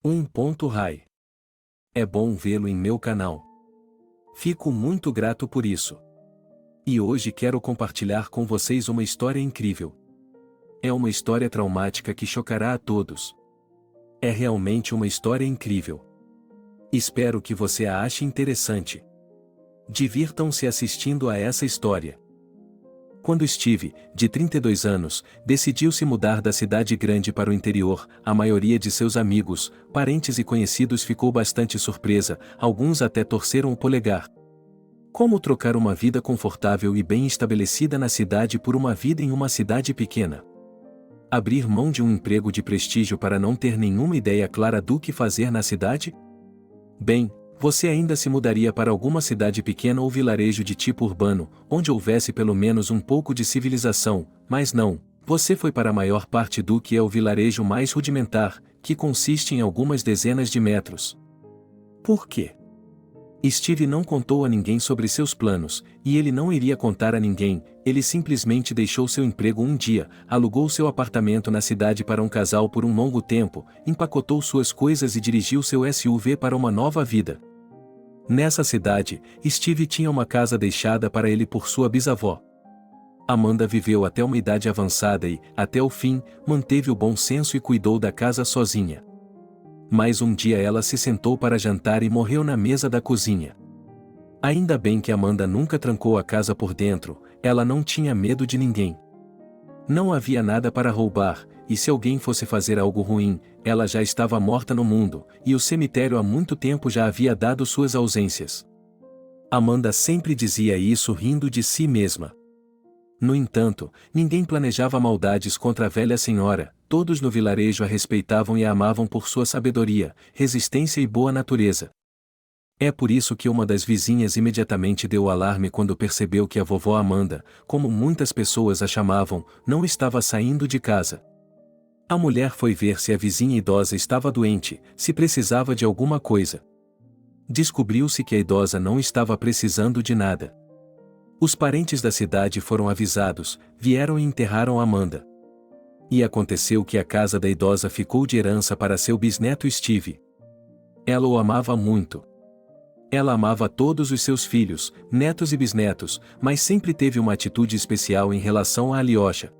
1.Rai. É bom vê-lo em meu canal. Fico muito grato por isso. E hoje quero compartilhar com vocês uma história incrível. É uma história traumática que chocará a todos. É realmente uma história incrível. Espero que você a ache interessante. Divirtam-se assistindo a essa história. Quando Steve, de 32 anos, decidiu se mudar da cidade grande para o interior, a maioria de seus amigos, parentes e conhecidos ficou bastante surpresa, alguns até torceram o polegar. Como trocar uma vida confortável e bem estabelecida na cidade por uma vida em uma cidade pequena? Abrir mão de um emprego de prestígio para não ter nenhuma ideia clara do que fazer na cidade? Bem, você ainda se mudaria para alguma cidade pequena ou vilarejo de tipo urbano, onde houvesse pelo menos um pouco de civilização, mas não, você foi para a maior parte do que é o vilarejo mais rudimentar, que consiste em algumas dezenas de metros. Por quê? Steve não contou a ninguém sobre seus planos, e ele não iria contar a ninguém, ele simplesmente deixou seu emprego um dia, alugou seu apartamento na cidade para um casal por um longo tempo, empacotou suas coisas e dirigiu seu SUV para uma nova vida. Nessa cidade, Steve tinha uma casa deixada para ele por sua bisavó. Amanda viveu até uma idade avançada e, até o fim, manteve o bom senso e cuidou da casa sozinha. Mas um dia ela se sentou para jantar e morreu na mesa da cozinha. Ainda bem que Amanda nunca trancou a casa por dentro, ela não tinha medo de ninguém. Não havia nada para roubar, e se alguém fosse fazer algo ruim, ela já estava morta no mundo, e o cemitério há muito tempo já havia dado suas ausências. Amanda sempre dizia isso rindo de si mesma. No entanto, ninguém planejava maldades contra a velha senhora, todos no vilarejo a respeitavam e a amavam por sua sabedoria, resistência e boa natureza. É por isso que uma das vizinhas imediatamente deu o alarme quando percebeu que a vovó Amanda, como muitas pessoas a chamavam, não estava saindo de casa. A mulher foi ver se a vizinha idosa estava doente, se precisava de alguma coisa. Descobriu-se que a idosa não estava precisando de nada. Os parentes da cidade foram avisados, vieram e enterraram Amanda. E aconteceu que a casa da idosa ficou de herança para seu bisneto Steve. Ela o amava muito. Ela amava todos os seus filhos, netos e bisnetos, mas sempre teve uma atitude especial em relação a Alyosha.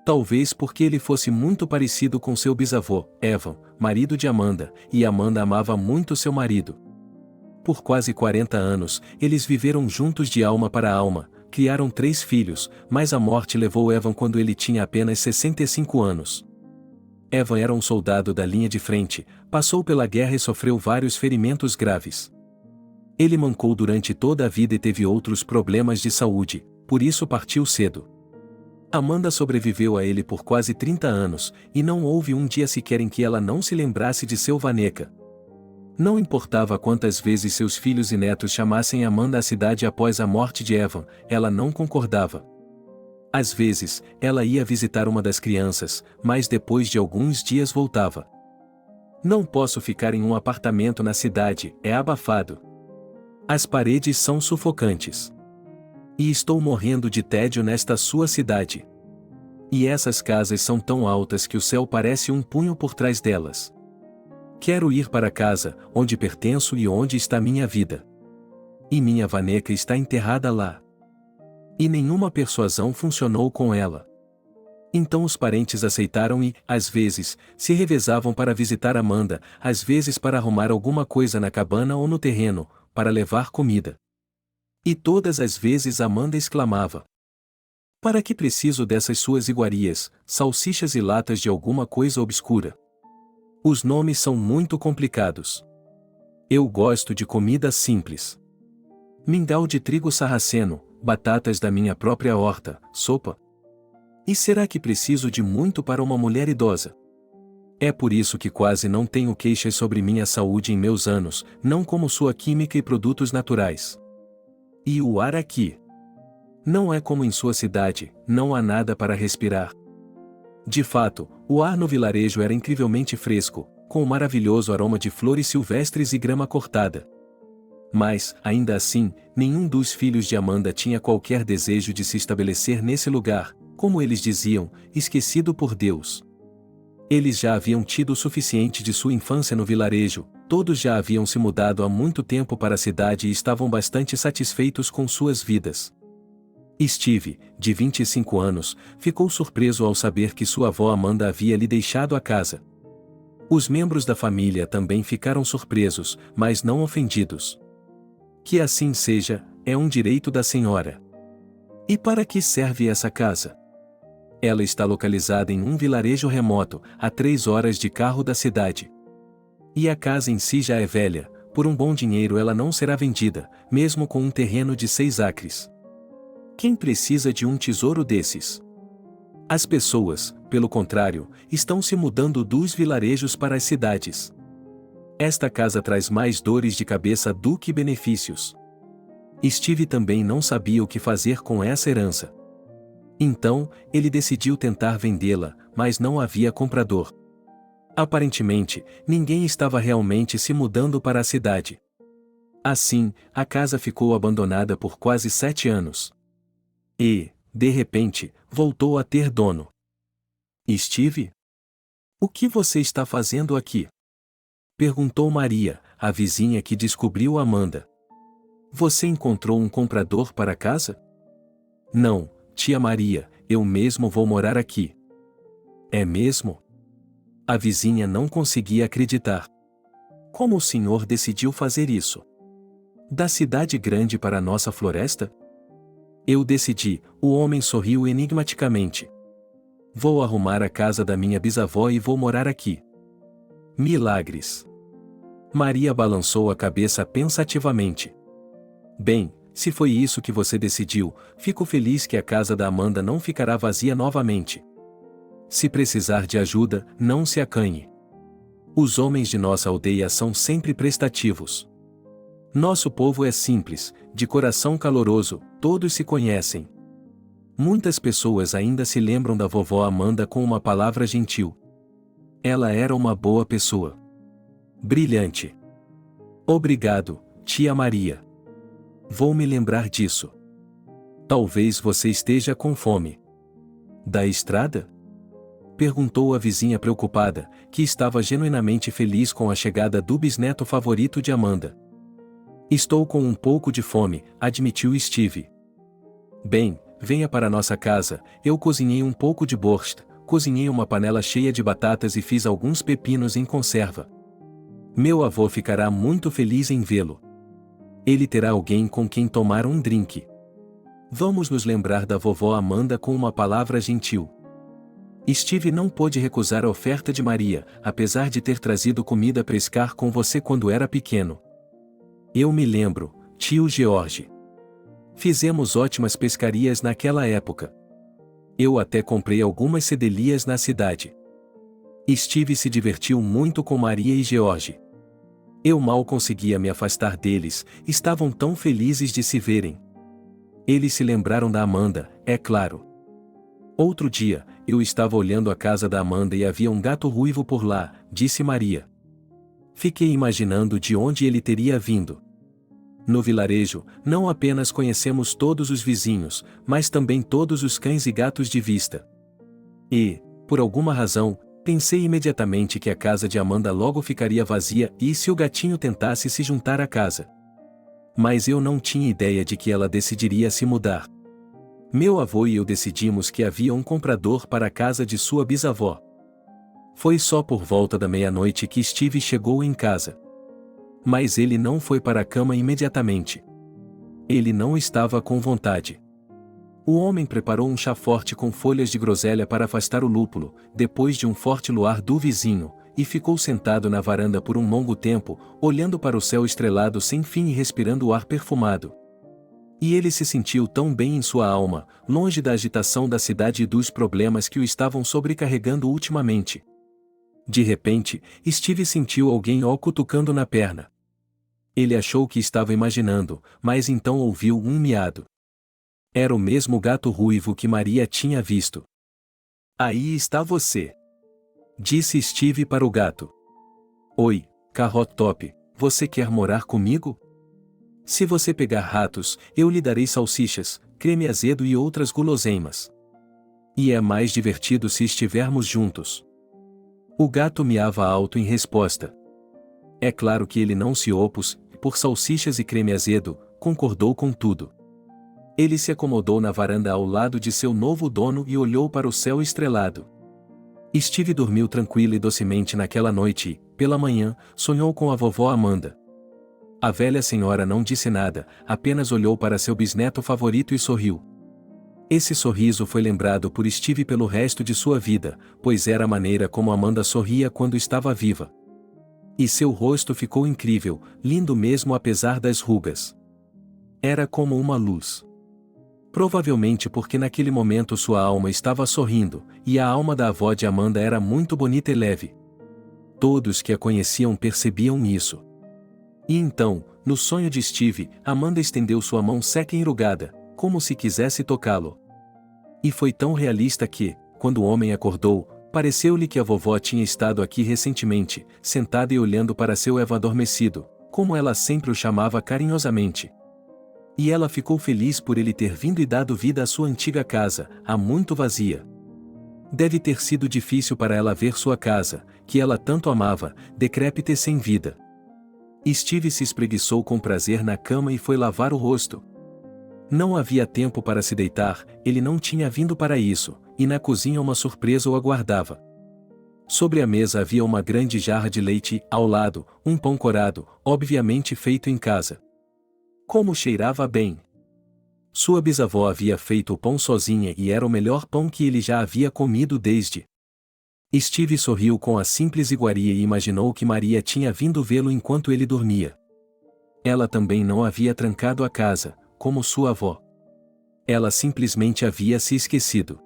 Talvez porque ele fosse muito parecido com seu bisavô, Evan, marido de Amanda, e Amanda amava muito seu marido. Por quase 40 anos, eles viveram juntos de alma para alma, criaram 3 filhos, mas a morte levou Evan quando ele tinha apenas 65 anos. Evan era um soldado da linha de frente, passou pela guerra e sofreu vários ferimentos graves. Ele mancou durante toda a vida e teve outros problemas de saúde, por isso partiu cedo. Amanda sobreviveu a ele por quase 30 anos, e não houve um dia sequer em que ela não se lembrasse de seu Vaneca. Não importava quantas vezes seus filhos e netos chamassem Amanda à cidade após a morte de Evan, ela não concordava. Às vezes, ela ia visitar uma das crianças, mas depois de alguns dias voltava. Não posso ficar em um apartamento na cidade, é abafado. As paredes são sufocantes. E estou morrendo de tédio nesta sua cidade. E essas casas são tão altas que o céu parece um punho por trás delas. Quero ir para casa, onde pertenço e onde está minha vida. E minha Vaneca está enterrada lá. E nenhuma persuasão funcionou com ela. Então os parentes aceitaram e, às vezes, se revezavam para visitar Amanda, às vezes para arrumar alguma coisa na cabana ou no terreno, para levar comida. E todas as vezes Amanda exclamava: "Para que preciso dessas suas iguarias, salsichas e latas de alguma coisa obscura? Os nomes são muito complicados. Eu gosto de comida simples. Mingau de trigo sarraceno, batatas da minha própria horta, sopa. E será que preciso de muito para uma mulher idosa? É por isso que quase não tenho queixas sobre minha saúde em meus anos, não como sua química e produtos naturais. E o ar aqui? Não é como em sua cidade, não há nada para respirar." De fato, o ar no vilarejo era incrivelmente fresco, com um maravilhoso aroma de flores silvestres e grama cortada. Mas, ainda assim, nenhum dos filhos de Amanda tinha qualquer desejo de se estabelecer nesse lugar, como eles diziam, esquecido por Deus. Eles já haviam tido o suficiente de sua infância no vilarejo, todos já haviam se mudado há muito tempo para a cidade e estavam bastante satisfeitos com suas vidas. Steve, de 25 anos, ficou surpreso ao saber que sua avó Amanda havia lhe deixado a casa. Os membros da família também ficaram surpresos, mas não ofendidos. Que assim seja, é um direito da senhora. E para que serve essa casa? Ela está localizada em um vilarejo remoto, a 3 horas de carro da cidade. E a casa em si já é velha, por um bom dinheiro ela não será vendida, mesmo com um terreno de 6 acres. Quem precisa de um tesouro desses? As pessoas, pelo contrário, estão se mudando dos vilarejos para as cidades. Esta casa traz mais dores de cabeça do que benefícios. Steve também não sabia o que fazer com essa herança. Então, ele decidiu tentar vendê-la, mas não havia comprador. Aparentemente, ninguém estava realmente se mudando para a cidade. Assim, a casa ficou abandonada por quase 7 anos. E, de repente, voltou a ter dono. Steve? O que você está fazendo aqui? Perguntou Maria, a vizinha que descobriu Amanda. Você encontrou um comprador para a casa? Não, tia Maria, eu mesmo vou morar aqui. É mesmo? A vizinha não conseguia acreditar. Como o senhor decidiu fazer isso? Da cidade grande para a nossa floresta? Eu decidi, o homem sorriu enigmaticamente. Vou arrumar a casa da minha bisavó e vou morar aqui. Milagres. Maria balançou a cabeça pensativamente. Bem, se foi isso que você decidiu, fico feliz que a casa da Amanda não ficará vazia novamente. Se precisar de ajuda, não se acanhe. Os homens de nossa aldeia são sempre prestativos. Nosso povo é simples, de coração caloroso, todos se conhecem. Muitas pessoas ainda se lembram da vovó Amanda com uma palavra gentil. Ela era uma boa pessoa. Brilhante. Obrigado, tia Maria. Vou me lembrar disso. Talvez você esteja com fome. Da estrada? Perguntou a vizinha preocupada, que estava genuinamente feliz com a chegada do bisneto favorito de Amanda. Estou com um pouco de fome, admitiu Steve. Bem, venha para nossa casa, eu cozinhei um pouco de borscht, cozinhei uma panela cheia de batatas e fiz alguns pepinos em conserva. Meu avô ficará muito feliz em vê-lo. Ele terá alguém com quem tomar um drink. Vamos nos lembrar da vovó Amanda com uma palavra gentil. Steve não pôde recusar a oferta de Maria, apesar de ter trazido comida para pescar com você quando era pequeno. Eu me lembro, tio George. Fizemos ótimas pescarias naquela época. Eu até comprei algumas cedelias na cidade. Steve se divertiu muito com Maria e George. Eu mal conseguia me afastar deles, estavam tão felizes de se verem. Eles se lembraram da Amanda, é claro. Outro dia, eu estava olhando a casa da Amanda e havia um gato ruivo por lá, disse Maria. Fiquei imaginando de onde ele teria vindo. No vilarejo, não apenas conhecemos todos os vizinhos, mas também todos os cães e gatos de vista. E, por alguma razão, pensei imediatamente que a casa de Amanda logo ficaria vazia e se o gatinho tentasse se juntar à casa. Mas eu não tinha ideia de que ela decidiria se mudar. Meu avô e eu decidimos que havia um comprador para a casa de sua bisavó. Foi só por volta da meia-noite que Steve chegou em casa. Mas ele não foi para a cama imediatamente. Ele não estava com vontade. O homem preparou um chá forte com folhas de groselha para afastar o lúpulo, depois de um forte luar do vizinho, e ficou sentado na varanda por um longo tempo, olhando para o céu estrelado sem fim e respirando o ar perfumado. E ele se sentiu tão bem em sua alma, longe da agitação da cidade e dos problemas que o estavam sobrecarregando ultimamente. De repente, Steve sentiu alguém o cutucando na perna. Ele achou que estava imaginando, mas então ouviu um miado. Era o mesmo gato ruivo que Maria tinha visto. Aí está você, disse Steve para o gato. Oi, Carrot Top, você quer morar comigo? Se você pegar ratos, eu lhe darei salsichas, creme azedo e outras guloseimas. E é mais divertido se estivermos juntos. O gato miava alto em resposta. É claro que ele não se opôs, por salsichas e creme azedo, concordou com tudo. Ele se acomodou na varanda ao lado de seu novo dono e olhou para o céu estrelado. Steve dormiu tranquilo e docemente naquela noite e, pela manhã, sonhou com a vovó Amanda. A velha senhora não disse nada, apenas olhou para seu bisneto favorito e sorriu. Esse sorriso foi lembrado por Steve pelo resto de sua vida, pois era a maneira como Amanda sorria quando estava viva. E seu rosto ficou incrível, lindo mesmo apesar das rugas. Era como uma luz. Provavelmente porque naquele momento sua alma estava sorrindo, e a alma da avó de Amanda era muito bonita e leve. Todos que a conheciam percebiam isso. E então, no sonho de Steve, Amanda estendeu sua mão seca e enrugada, como se quisesse tocá-lo. E foi tão realista que, quando o homem acordou, pareceu-lhe que a vovó tinha estado aqui recentemente, sentada e olhando para seu Eva adormecido, como ela sempre o chamava carinhosamente. E ela ficou feliz por ele ter vindo e dado vida à sua antiga casa, há muito vazia. Deve ter sido difícil para ela ver sua casa, que ela tanto amava, decrépita e sem vida. Steve se espreguiçou com prazer na cama e foi lavar o rosto. Não havia tempo para se deitar, ele não tinha vindo para isso, e na cozinha uma surpresa o aguardava. Sobre a mesa havia uma grande jarra de leite e, ao lado, um pão corado, obviamente feito em casa. Como cheirava bem! Sua bisavó havia feito o pão sozinha e era o melhor pão que ele já havia comido desde. Steve sorriu com a simples iguaria e imaginou que Maria tinha vindo vê-lo enquanto ele dormia. Ela também não havia trancado a casa, como sua avó. Ela simplesmente havia se esquecido.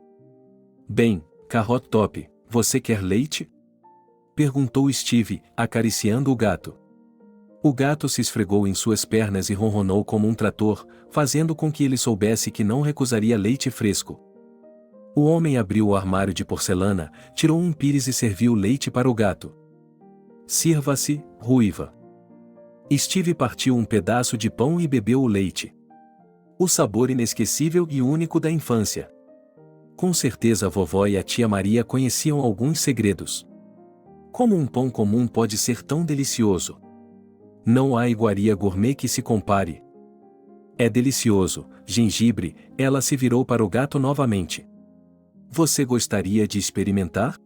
Bem, Carrot Top, você quer leite? Perguntou Steve, acariciando o gato. O gato se esfregou em suas pernas e ronronou como um trator, fazendo com que ele soubesse que não recusaria leite fresco. O homem abriu o armário de porcelana, tirou um pires e serviu leite para o gato. Sirva-se, ruiva. Steve partiu um pedaço de pão e bebeu o leite. O sabor inesquecível e único da infância. Com certeza a vovó e a tia Maria conheciam alguns segredos. Como um pão comum pode ser tão delicioso? Não há iguaria gourmet que se compare. É delicioso, gengibre, ela se virou para o gato novamente. Você gostaria de experimentar?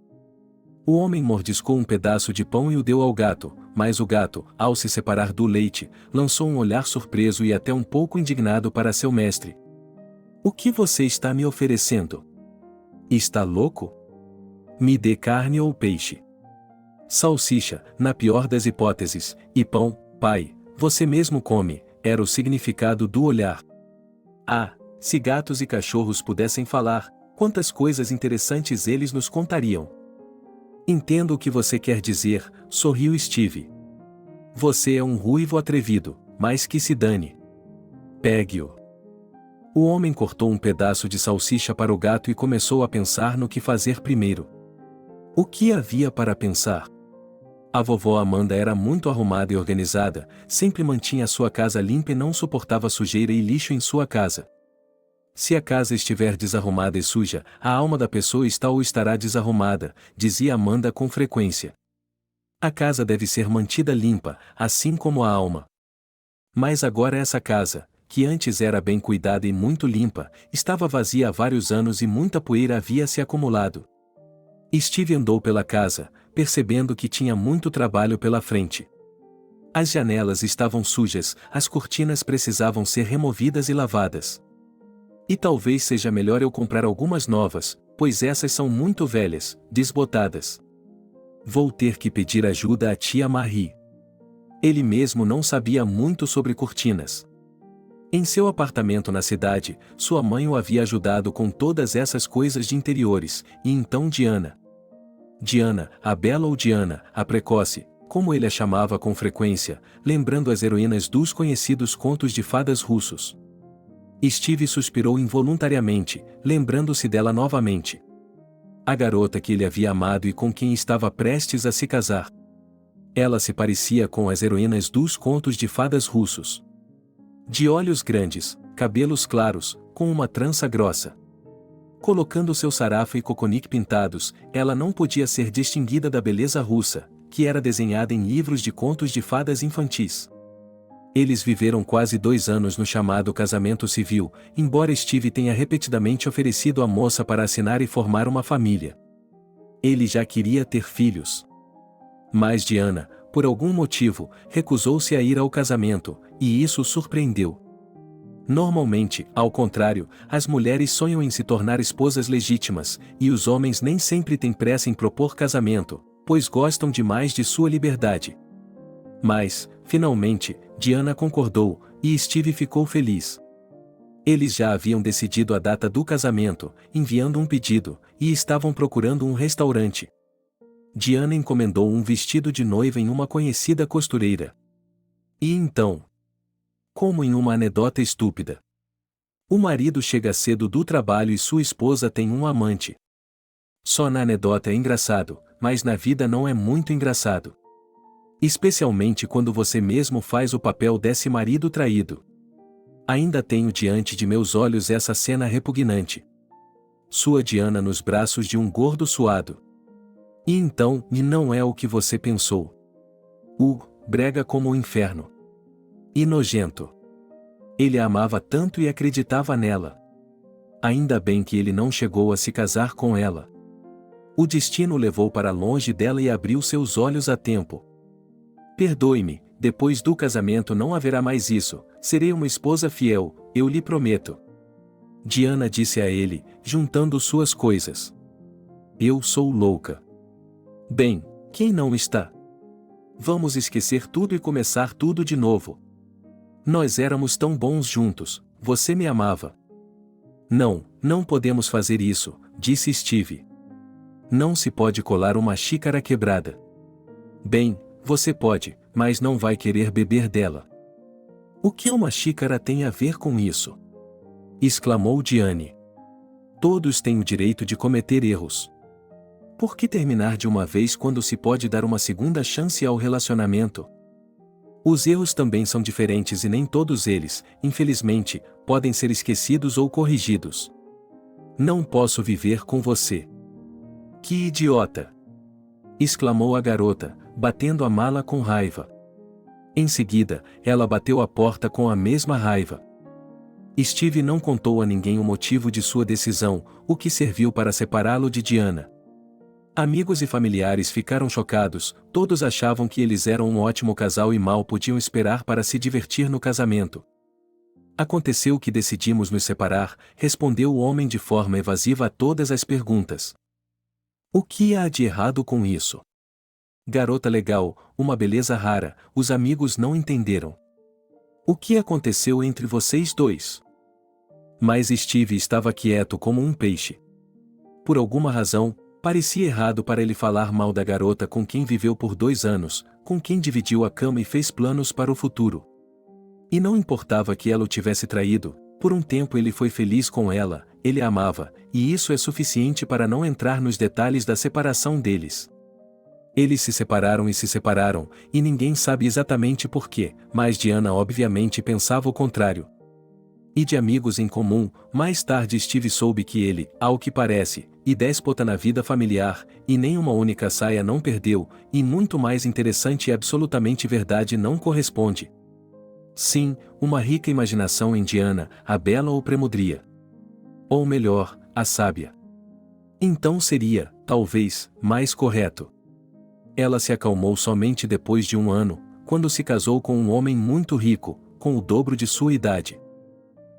O homem mordiscou um pedaço de pão e o deu ao gato, mas o gato, ao se separar do leite, lançou um olhar surpreso e até um pouco indignado para seu mestre. O que você está me oferecendo? Está louco? Me dê carne ou peixe. Salsicha, na pior das hipóteses, e pão, pai, você mesmo come, era o significado do olhar. Ah, se gatos e cachorros pudessem falar, quantas coisas interessantes eles nos contariam. Entendo o que você quer dizer, sorriu Steve. Você é um ruivo atrevido, mas que se dane. Pegue-o. O homem cortou um pedaço de salsicha para o gato e começou a pensar no que fazer primeiro. O que havia para pensar? A vovó Amanda era muito arrumada e organizada, sempre mantinha sua casa limpa e não suportava sujeira e lixo em sua casa. Se a casa estiver desarrumada e suja, a alma da pessoa está ou estará desarrumada, dizia Amanda com frequência. A casa deve ser mantida limpa, assim como a alma. Mas agora essa casa, que antes era bem cuidada e muito limpa, estava vazia há vários anos e muita poeira havia se acumulado. Steve andou pela casa, percebendo que tinha muito trabalho pela frente. As janelas estavam sujas, as cortinas precisavam ser removidas e lavadas. E talvez seja melhor eu comprar algumas novas, pois essas são muito velhas, desbotadas. Vou ter que pedir ajuda à tia Marie. Ele mesmo não sabia muito sobre cortinas. Em seu apartamento na cidade, sua mãe o havia ajudado com todas essas coisas de interiores, e então Diana, a bela ou Diana, a precoce, como ele a chamava com frequência, lembrando as heroínas dos conhecidos contos de fadas russos. Steve suspirou involuntariamente, lembrando-se dela novamente. A garota que ele havia amado e com quem estava prestes a se casar. Ela se parecia com as heroínas dos contos de fadas russos. De olhos grandes, cabelos claros, com uma trança grossa. Colocando seu sarafa e coconique pintados, ela não podia ser distinguida da beleza russa, que era desenhada em livros de contos de fadas infantis. Eles viveram quase 2 anos no chamado casamento civil, embora Steve tenha repetidamente oferecido a moça para assinar e formar uma família. Ele já queria ter filhos. Mas Diana, por algum motivo, recusou-se a ir ao casamento, e isso o surpreendeu. Normalmente, ao contrário, as mulheres sonham em se tornar esposas legítimas, e os homens nem sempre têm pressa em propor casamento, pois gostam demais de sua liberdade. Mas, finalmente, Diana concordou, e Steve ficou feliz. Eles já haviam decidido a data do casamento, enviando um pedido, e estavam procurando um restaurante. Diana encomendou um vestido de noiva em uma conhecida costureira. E então? Como em uma anedota estúpida. O marido chega cedo do trabalho e sua esposa tem um amante. Só na anedota é engraçado, mas na vida não é muito engraçado. Especialmente quando você mesmo faz o papel desse marido traído. Ainda tenho diante de meus olhos essa cena repugnante. Sua Diana nos braços de um gordo suado. E então, e não é o que você pensou. Brega como o inferno. E nojento. Ele a amava tanto e acreditava nela. Ainda bem que ele não chegou a se casar com ela. O destino o levou para longe dela e abriu seus olhos a tempo. Perdoe-me, depois do casamento não haverá mais isso, serei uma esposa fiel, eu lhe prometo. Diana disse a ele, juntando suas coisas. Eu sou louca. Bem, quem não está? Vamos esquecer tudo e começar tudo de novo. Nós éramos tão bons juntos, você me amava. Não, não podemos fazer isso, disse Steve. Não se pode colar uma xícara quebrada. Bem, você pode, mas não vai querer beber dela. O que uma xícara tem a ver com isso? Exclamou Diane. Todos têm o direito de cometer erros. Por que terminar de uma vez quando se pode dar uma segunda chance ao relacionamento? Os erros também são diferentes e nem todos eles, infelizmente, podem ser esquecidos ou corrigidos. Não posso viver com você. Que idiota! Exclamou a garota, batendo a mala com raiva. Em seguida, ela bateu a porta com a mesma raiva. Steve não contou a ninguém o motivo de sua decisão, o que serviu para separá-lo de Diana. Amigos e familiares ficaram chocados, todos achavam que eles eram um ótimo casal e mal podiam esperar para se divertir no casamento. Aconteceu que decidimos nos separar, respondeu o homem de forma evasiva a todas as perguntas. O que há de errado com isso? Garota legal, uma beleza rara, os amigos não entenderam. O que aconteceu entre vocês dois? Mas Steve estava quieto como um peixe. Por alguma razão, parecia errado para ele falar mal da garota com quem viveu por 2 anos, com quem dividiu a cama e fez planos para o futuro. E não importava que ela o tivesse traído, por um tempo ele foi feliz com ela, ele a amava, e isso é suficiente para não entrar nos detalhes da separação deles. Eles se separaram, e ninguém sabe exatamente por quê, mas Diana obviamente pensava o contrário. E de amigos em comum, mais tarde Steve soube que ele, ao que parece, e déspota na vida familiar, e nem uma única saia não perdeu, e muito mais interessante e absolutamente verdade não corresponde. Sim, uma rica imaginação em Diana, a bela ou premudria. Ou melhor, a sábia. Então seria, talvez, mais correto. Ela se acalmou somente depois de 1 ano, quando se casou com um homem muito rico, com o dobro de sua idade.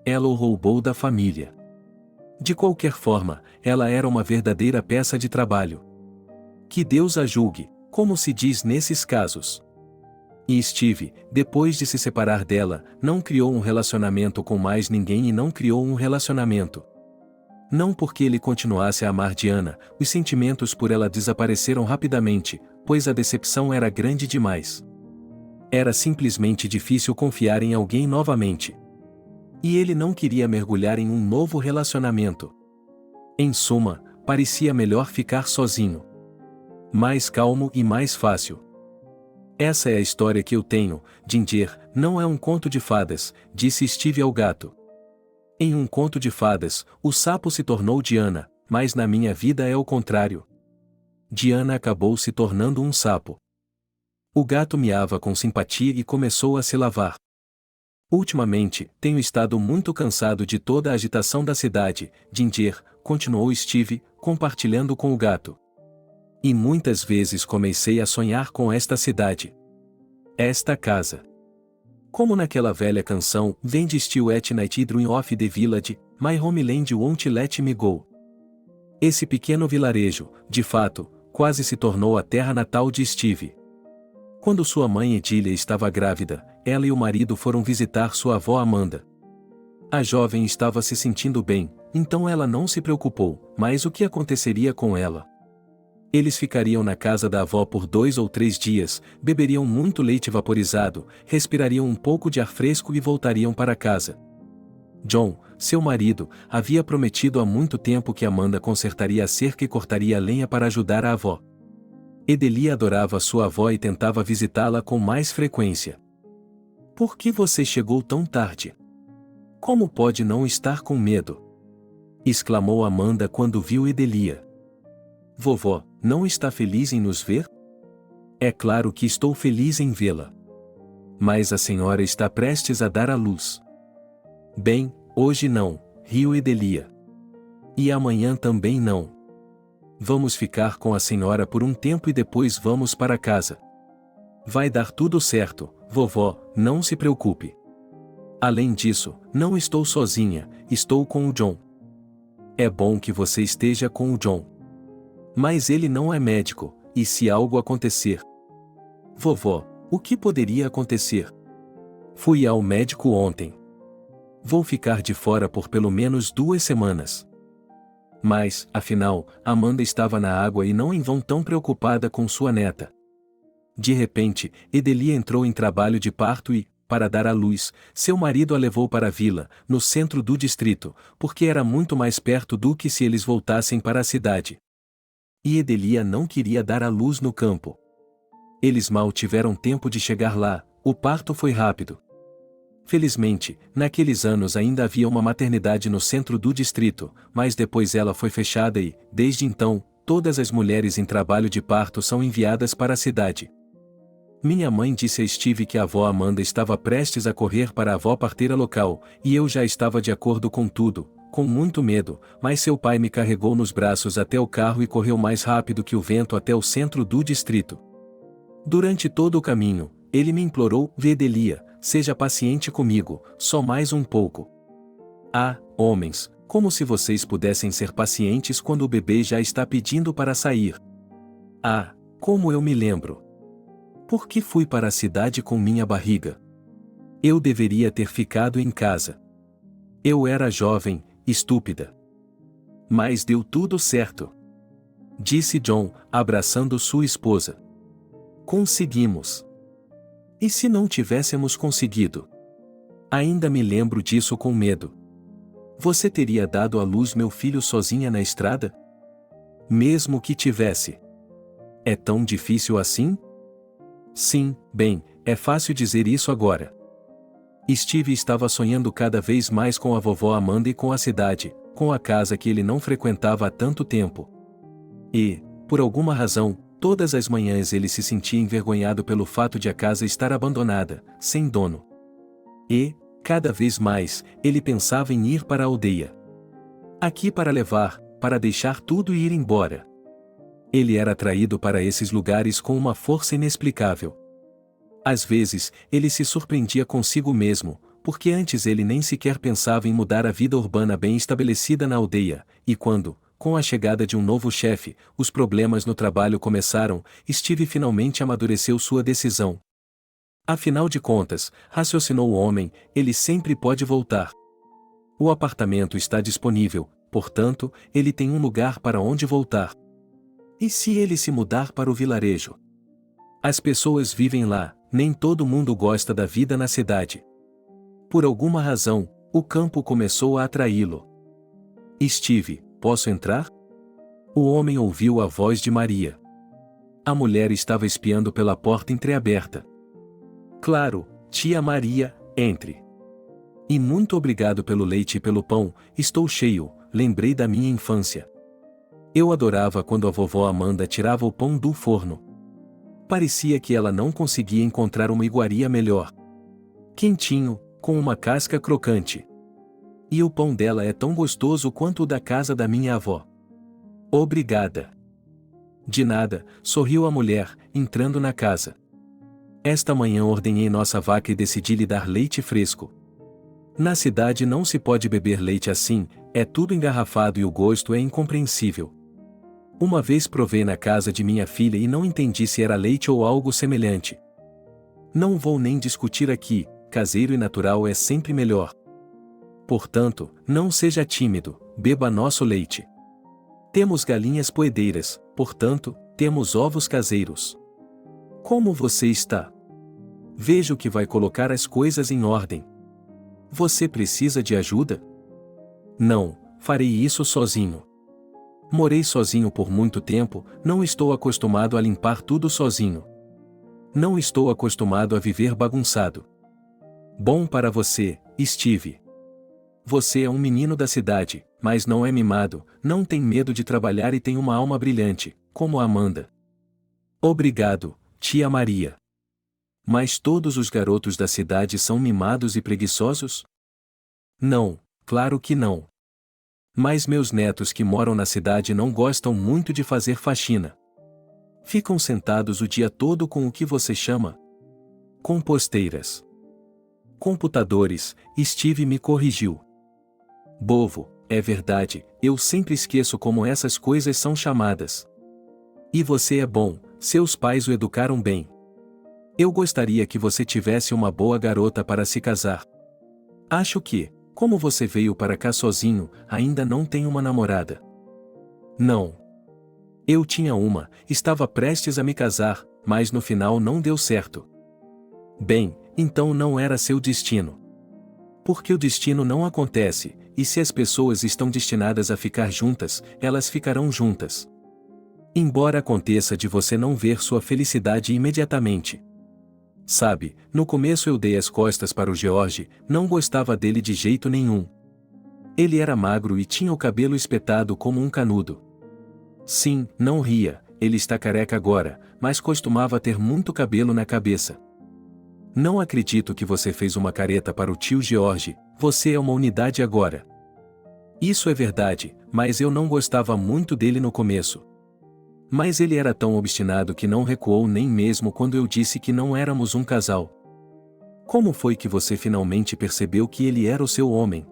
Ela o roubou da família. De qualquer forma, ela era uma verdadeira peça de trabalho. Que Deus a julgue, como se diz nesses casos. E Steve, depois de se separar dela, não criou um relacionamento com mais ninguém e não criou um relacionamento. Não porque ele continuasse a amar Diana, os sentimentos por ela desapareceram rapidamente, pois a decepção era grande demais. Era simplesmente difícil confiar em alguém novamente. E ele não queria mergulhar em um novo relacionamento. Em suma, parecia melhor ficar sozinho. Mais calmo e mais fácil. Essa é a história que eu tenho, Ginger, não é um conto de fadas, disse Steve ao gato. Em um conto de fadas, o sapo se tornou Diana, mas na minha vida é o contrário. Diana acabou se tornando um sapo. O gato miava com simpatia e começou a se lavar. Ultimamente, tenho estado muito cansado de toda a agitação da cidade, Ginger, continuou Steve, compartilhando com o gato. E muitas vezes comecei a sonhar com esta cidade. Esta casa. Como naquela velha canção, Vem de Still at Night Dream of the Village, My Homeland Won't Let Me Go. Esse pequeno vilarejo, de fato, quase se tornou a terra natal de Steve. Quando sua mãe Edília estava grávida, ela e o marido foram visitar sua avó Amanda. A jovem estava se sentindo bem, então ela não se preocupou, mas o que aconteceria com ela? Eles ficariam na casa da avó por 2 ou 3 dias, beberiam muito leite vaporizado, respirariam um pouco de ar fresco e voltariam para casa. John, seu marido, havia prometido há muito tempo que Amanda consertaria a cerca e cortaria a lenha para ajudar a avó. Edelia adorava sua avó e tentava visitá-la com mais frequência. Por que você chegou tão tarde? Como pode não estar com medo? Exclamou Amanda quando viu Edelia. Vovó, não está feliz em nos ver? É claro que estou feliz em vê-la. Mas a senhora está prestes a dar à luz. Bem, hoje não, riu Edelia. E amanhã também não. Vamos ficar com a senhora por um tempo e depois vamos para casa. Vai dar tudo certo, vovó, não se preocupe. Além disso, não estou sozinha, estou com o John. É bom que você esteja com o John. Mas ele não é médico, e se algo acontecer? Vovó, o que poderia acontecer? Fui ao médico ontem. Vou ficar de fora por pelo menos 2 semanas. Mas, afinal, Amanda estava na água e não em vão tão preocupada com sua neta. De repente, Edelia entrou em trabalho de parto e, para dar à luz, seu marido a levou para a vila, no centro do distrito, porque era muito mais perto do que se eles voltassem para a cidade. E Edelia não queria dar à luz no campo. Eles mal tiveram tempo de chegar lá, o parto foi rápido. Felizmente, naqueles anos ainda havia uma maternidade no centro do distrito, mas depois ela foi fechada e, desde então, todas as mulheres em trabalho de parto são enviadas para a cidade. Minha mãe disse a Steve que a avó Amanda estava prestes a correr para a avó parteira local, e eu já estava de acordo com tudo, com muito medo, mas seu pai me carregou nos braços até o carro e correu mais rápido que o vento até o centro do distrito. Durante todo o caminho, ele me implorou: Edelia, seja paciente comigo, só mais um pouco. Ah, homens, como se vocês pudessem ser pacientes quando o bebê já está pedindo para sair. Ah, como eu me lembro. Por que fui para a cidade com minha barriga? Eu deveria ter ficado em casa. Eu era jovem, estúpida. Mas deu tudo certo. Disse John, abraçando sua esposa. Conseguimos. E se não tivéssemos conseguido? Ainda me lembro disso com medo. Você teria dado à luz meu filho sozinha na estrada? Mesmo que tivesse. É tão difícil assim? Sim, bem, é fácil dizer isso agora. Steve estava sonhando cada vez mais com a vovó Amanda e com a cidade, com a casa que ele não frequentava há tanto tempo. E, por alguma razão, todas as manhãs ele se sentia envergonhado pelo fato de a casa estar abandonada, sem dono. E, cada vez mais, ele pensava em ir para a aldeia. Aqui para levar, para deixar tudo e ir embora. Ele era atraído para esses lugares com uma força inexplicável. Às vezes, ele se surpreendia consigo mesmo, porque antes ele nem sequer pensava em mudar a vida urbana bem estabelecida na aldeia, e quando, com a chegada de um novo chefe, os problemas no trabalho começaram, Steve finalmente amadureceu sua decisão. Afinal de contas, raciocinou o homem, ele sempre pode voltar. O apartamento está disponível, portanto, ele tem um lugar para onde voltar. E se ele se mudar para o vilarejo? As pessoas vivem lá, nem todo mundo gosta da vida na cidade. Por alguma razão, o campo começou a atraí-lo. Steve, posso entrar? O homem ouviu a voz de Maria. A mulher estava espiando pela porta entreaberta. Claro, tia Maria, entre. E muito obrigado pelo leite e pelo pão, estou cheio, lembrei da minha infância. Eu adorava quando a vovó Amanda tirava o pão do forno. Parecia que ela não conseguia encontrar uma iguaria melhor. Quentinho, com uma casca crocante. E o pão dela é tão gostoso quanto o da casa da minha avó. Obrigada. De nada, sorriu a mulher, entrando na casa. Esta manhã ordenhei nossa vaca e decidi lhe dar leite fresco. Na cidade não se pode beber leite assim, é tudo engarrafado e o gosto é incompreensível. Uma vez provei na casa de minha filha e não entendi se era leite ou algo semelhante. Não vou nem discutir aqui, caseiro e natural é sempre melhor. Portanto, não seja tímido, beba nosso leite. Temos galinhas poedeiras, portanto, temos ovos caseiros. Como você está? Vejo que vai colocar as coisas em ordem. Você precisa de ajuda? Não, farei isso sozinho. Morei sozinho por muito tempo, não estou acostumado a limpar tudo sozinho. Não estou acostumado a viver bagunçado. Bom para você, Steve. Você é um menino da cidade, mas não é mimado, não tem medo de trabalhar e tem uma alma brilhante, como a Amanda. Obrigado, tia Maria. Mas todos os garotos da cidade são mimados e preguiçosos? Não, claro que não. Mas meus netos que moram na cidade não gostam muito de fazer faxina. Ficam sentados o dia todo com o que você chama? Composteiras. Computadores, Steve me corrigiu. Bovo, é verdade, eu sempre esqueço como essas coisas são chamadas. E você é bom, seus pais o educaram bem. Eu gostaria que você tivesse uma boa garota para se casar. Acho que, como você veio para cá sozinho, ainda não tem uma namorada. Não. Eu tinha uma, estava prestes a me casar, mas no final não deu certo. Bem, então não era seu destino. Porque o destino não acontece, e se as pessoas estão destinadas a ficar juntas, elas ficarão juntas. Embora aconteça de você não ver sua felicidade imediatamente. Sabe, no começo eu dei as costas para o George, não gostava dele de jeito nenhum. Ele era magro e tinha o cabelo espetado como um canudo. Sim, não ria, ele está careca agora, mas costumava ter muito cabelo na cabeça. Não acredito que você fez uma careta para o tio George, você é uma unidade agora. Isso é verdade, mas eu não gostava muito dele no começo. Mas ele era tão obstinado que não recuou nem mesmo quando eu disse que não éramos um casal. Como foi que você finalmente percebeu que ele era o seu homem?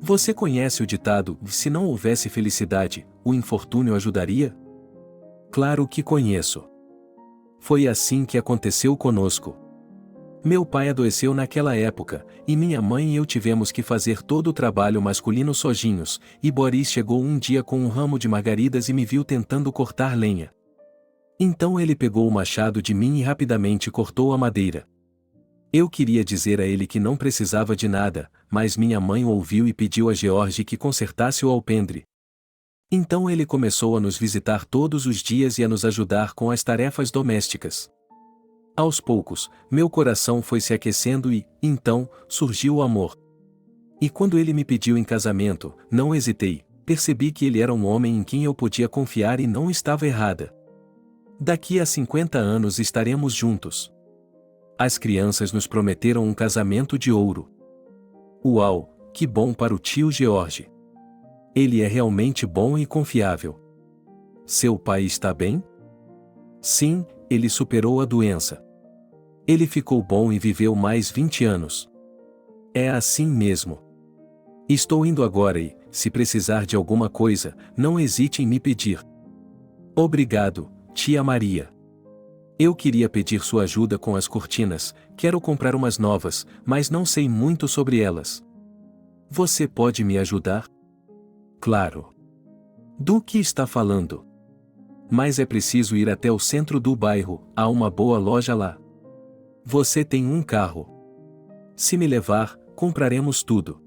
Você conhece o ditado, se não houvesse felicidade, o infortúnio ajudaria? Claro que conheço. Foi assim que aconteceu conosco. Meu pai adoeceu naquela época, e minha mãe e eu tivemos que fazer todo o trabalho masculino sozinhos, e Boris chegou um dia com um ramo de margaridas e me viu tentando cortar lenha. Então ele pegou o machado de mim e rapidamente cortou a madeira. Eu queria dizer a ele que não precisava de nada, mas minha mãe o ouviu e pediu a George que consertasse o alpendre. Então ele começou a nos visitar todos os dias e a nos ajudar com as tarefas domésticas. Aos poucos, meu coração foi se aquecendo e, então, surgiu o amor. E quando ele me pediu em casamento, não hesitei, percebi que ele era um homem em quem eu podia confiar e não estava errada. Daqui a 50 anos estaremos juntos. As crianças nos prometeram um casamento de ouro. Uau, que bom para o tio George. Ele é realmente bom e confiável. Seu pai está bem? Sim, ele superou a doença. Ele ficou bom e viveu mais 20 anos. É assim mesmo. Estou indo agora e, se precisar de alguma coisa, não hesite em me pedir. Obrigado, tia Maria. Eu queria pedir sua ajuda com as cortinas, quero comprar umas novas, mas não sei muito sobre elas. Você pode me ajudar? Claro. Do que está falando? Mas é preciso ir até o centro do bairro, há uma boa loja lá. Você tem um carro. Se me levar, compraremos tudo.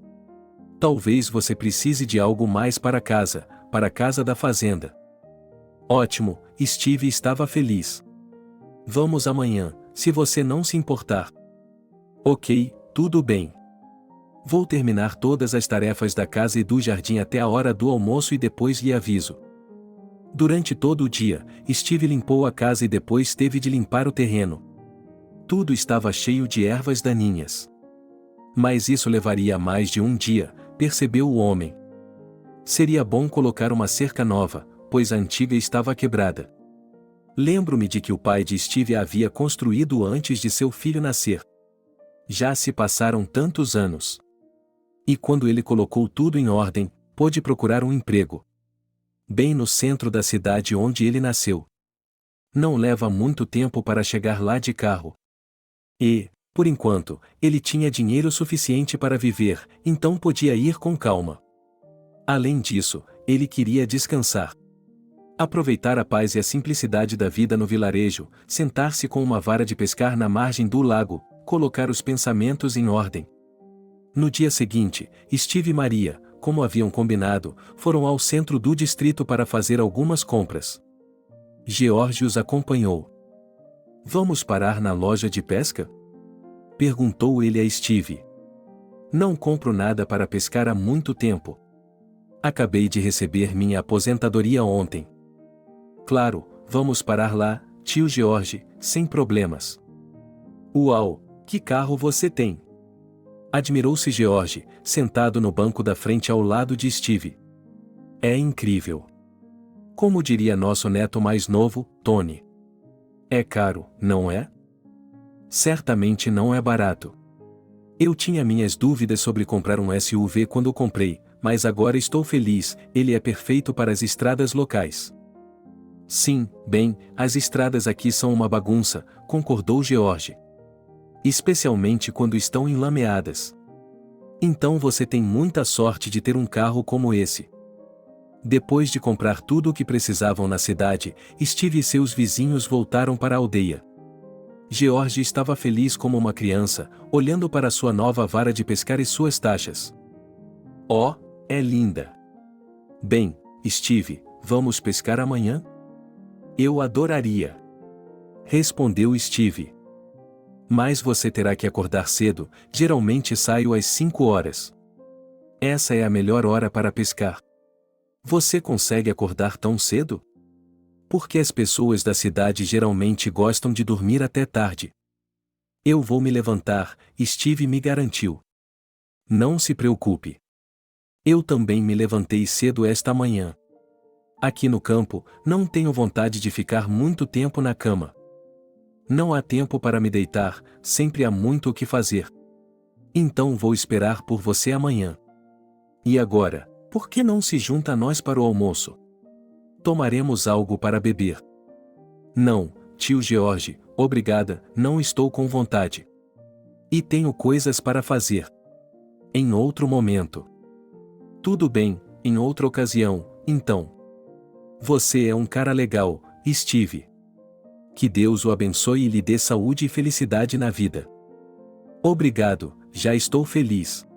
Talvez você precise de algo mais para a casa da fazenda. Ótimo, Steve estava feliz. Vamos amanhã, se você não se importar. Ok, tudo bem. Vou terminar todas as tarefas da casa e do jardim até a hora do almoço e depois lhe aviso. Durante todo o dia, Steve limpou a casa e depois teve de limpar o terreno. Tudo estava cheio de ervas daninhas. Mas isso levaria mais de um dia, percebeu o homem. Seria bom colocar uma cerca nova, pois a antiga estava quebrada. Lembro-me de que o pai de Steve a havia construído antes de seu filho nascer. Já se passaram tantos anos. E quando ele colocou tudo em ordem, pôde procurar um emprego. Bem no centro da cidade onde ele nasceu. Não leva muito tempo para chegar lá de carro. E, por enquanto, ele tinha dinheiro suficiente para viver, então podia ir com calma. Além disso, ele queria descansar. Aproveitar a paz e a simplicidade da vida no vilarejo, sentar-se com uma vara de pescar na margem do lago, colocar os pensamentos em ordem. No dia seguinte, Steve e Maria, como haviam combinado, foram ao centro do distrito para fazer algumas compras. George os acompanhou. Vamos parar na loja de pesca? Perguntou ele a Steve. Não compro nada para pescar há muito tempo. Acabei de receber minha aposentadoria ontem. Claro, vamos parar lá, tio George, sem problemas. Uau, que carro você tem? Admirou-se George, sentado no banco da frente ao lado de Steve. É incrível. Como diria nosso neto mais novo, Tony. É caro, não é? Certamente não é barato. Eu tinha minhas dúvidas sobre comprar um SUV quando comprei, mas agora estou feliz, ele é perfeito para as estradas locais. Sim, bem, as estradas aqui são uma bagunça, concordou George. Especialmente quando estão enlameadas. Então você tem muita sorte de ter um carro como esse. Depois de comprar tudo o que precisavam na cidade, Steve e seus vizinhos voltaram para a aldeia. George estava feliz como uma criança, olhando para sua nova vara de pescar e suas taxas. Oh, é linda! Bem, Steve, vamos pescar amanhã? Eu adoraria! Respondeu Steve. Mas você terá que acordar cedo, geralmente saio às 5 horas. Essa é a melhor hora para pescar. Você consegue acordar tão cedo? Porque as pessoas da cidade geralmente gostam de dormir até tarde. Eu vou me levantar, Steve me garantiu. Não se preocupe. Eu também me levantei cedo esta manhã. Aqui no campo, não tenho vontade de ficar muito tempo na cama. Não há tempo para me deitar, sempre há muito o que fazer. Então vou esperar por você amanhã. E agora, por que não se junta a nós para o almoço? Tomaremos algo para beber. Não, tio George, obrigada, não estou com vontade. E tenho coisas para fazer. Em outro momento. Tudo bem, em outra ocasião, então. Você é um cara legal, Steve. Que Deus o abençoe e lhe dê saúde e felicidade na vida. Obrigado, já estou feliz.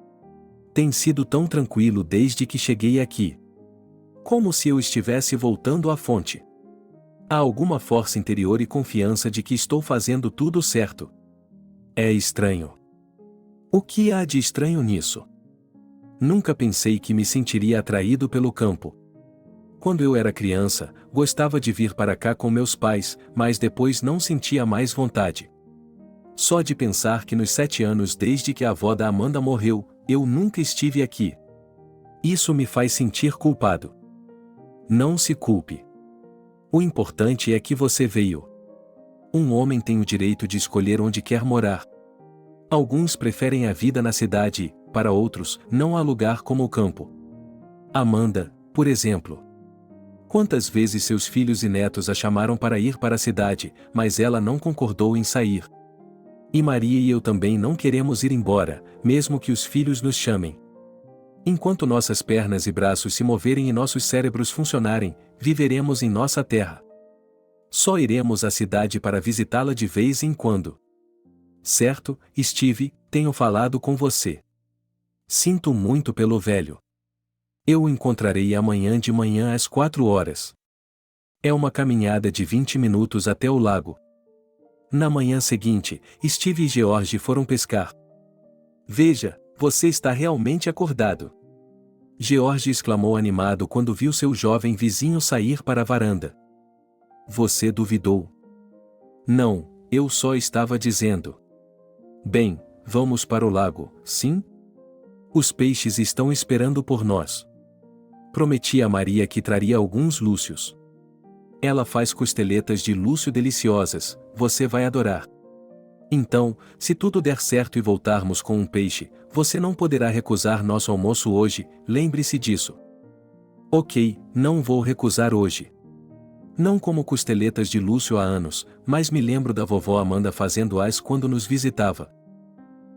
Tem sido tão tranquilo desde que cheguei aqui. Como se eu estivesse voltando à fonte. Há alguma força interior e confiança de que estou fazendo tudo certo. É estranho. O que há de estranho nisso? Nunca pensei que me sentiria atraído pelo campo. Quando eu era criança, gostava de vir para cá com meus pais, mas depois não sentia mais vontade. Só de pensar que nos 7 anos desde que a avó da Amanda morreu, eu nunca estive aqui. Isso me faz sentir culpado. Não se culpe. O importante é que você veio. Um homem tem o direito de escolher onde quer morar. Alguns preferem a vida na cidade e, para outros, não há lugar como o campo. Amanda, por exemplo. Quantas vezes seus filhos e netos a chamaram para ir para a cidade, mas ela não concordou em sair. E Maria e eu também não queremos ir embora, mesmo que os filhos nos chamem. Enquanto nossas pernas e braços se moverem e nossos cérebros funcionarem, viveremos em nossa terra. Só iremos à cidade para visitá-la de vez em quando. Certo, Steve, tenho falado com você. Sinto muito pelo velho. Eu o encontrarei amanhã de manhã às 4 horas. É uma caminhada de 20 minutos até o lago. Na manhã seguinte, Steve e George foram pescar. Veja, Você está realmente acordado. George exclamou animado quando viu seu jovem vizinho sair para a varanda. Você duvidou? Não, eu só estava dizendo. Bem, vamos para o lago, sim? Os peixes estão esperando por nós. Prometi a Maria que traria alguns lúcios. Ela faz costeletas de lúcio deliciosas, você vai adorar. Então, se tudo der certo e voltarmos com um peixe, você não poderá recusar nosso almoço hoje, lembre-se disso. Ok, não vou recusar hoje. Não como costeletas de lúcio há anos, mas me lembro da vovó Amanda fazendo-as quando nos visitava.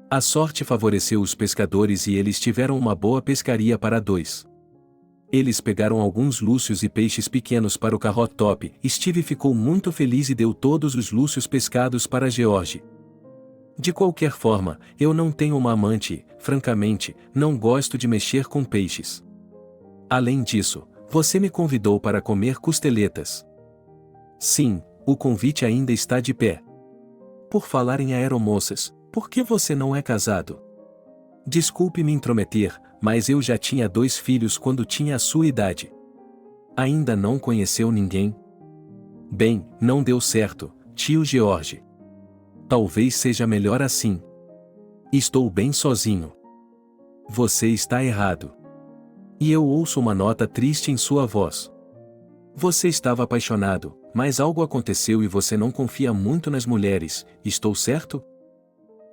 A sorte favoreceu os pescadores e eles tiveram uma boa pescaria para dois. Eles pegaram alguns lúcios e peixes pequenos para o carrot top. Steve ficou muito feliz e deu todos os lúcios pescados para George. De qualquer forma, eu não tenho uma amante e, francamente, não gosto de mexer com peixes. Além disso, você me convidou para comer costeletas. Sim, o convite ainda está de pé. Por falar em aeromoças, por que você não é casado? Desculpe me intrometer, mas eu já tinha 2 filhos quando tinha a sua idade. Ainda não conheceu ninguém? Bem, não deu certo, tio George. Talvez seja melhor assim. Estou bem sozinho. Você está errado. E eu ouço uma nota triste em sua voz. Você estava apaixonado, mas algo aconteceu e você não confia muito nas mulheres, estou certo?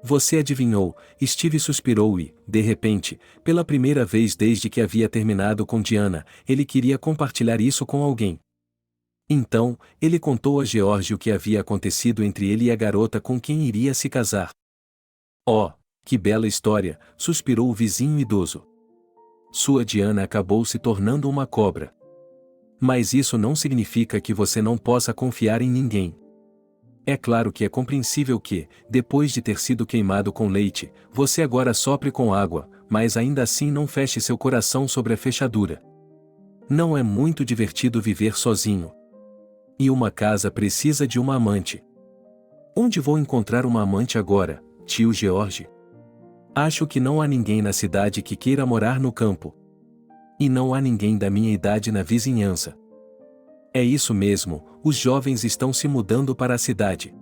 Você adivinhou, Steve suspirou e, de repente, pela primeira vez desde que havia terminado com Diana, ele queria compartilhar isso com alguém. Então, ele contou a George o que havia acontecido entre ele e a garota com quem iria se casar. Oh, que bela história, suspirou o vizinho idoso. Sua Diana acabou se tornando uma cobra. Mas isso não significa que você não possa confiar em ninguém. É claro que é compreensível que, depois de ter sido queimado com leite, você agora sopre com água, mas ainda assim não feche seu coração sobre a fechadura. Não é muito divertido viver sozinho. E uma casa precisa de uma amante. Onde vou encontrar uma amante agora, tio George? Acho que não há ninguém na cidade que queira morar no campo. E não há ninguém da minha idade na vizinhança. É isso mesmo, os jovens estão se mudando para a cidade.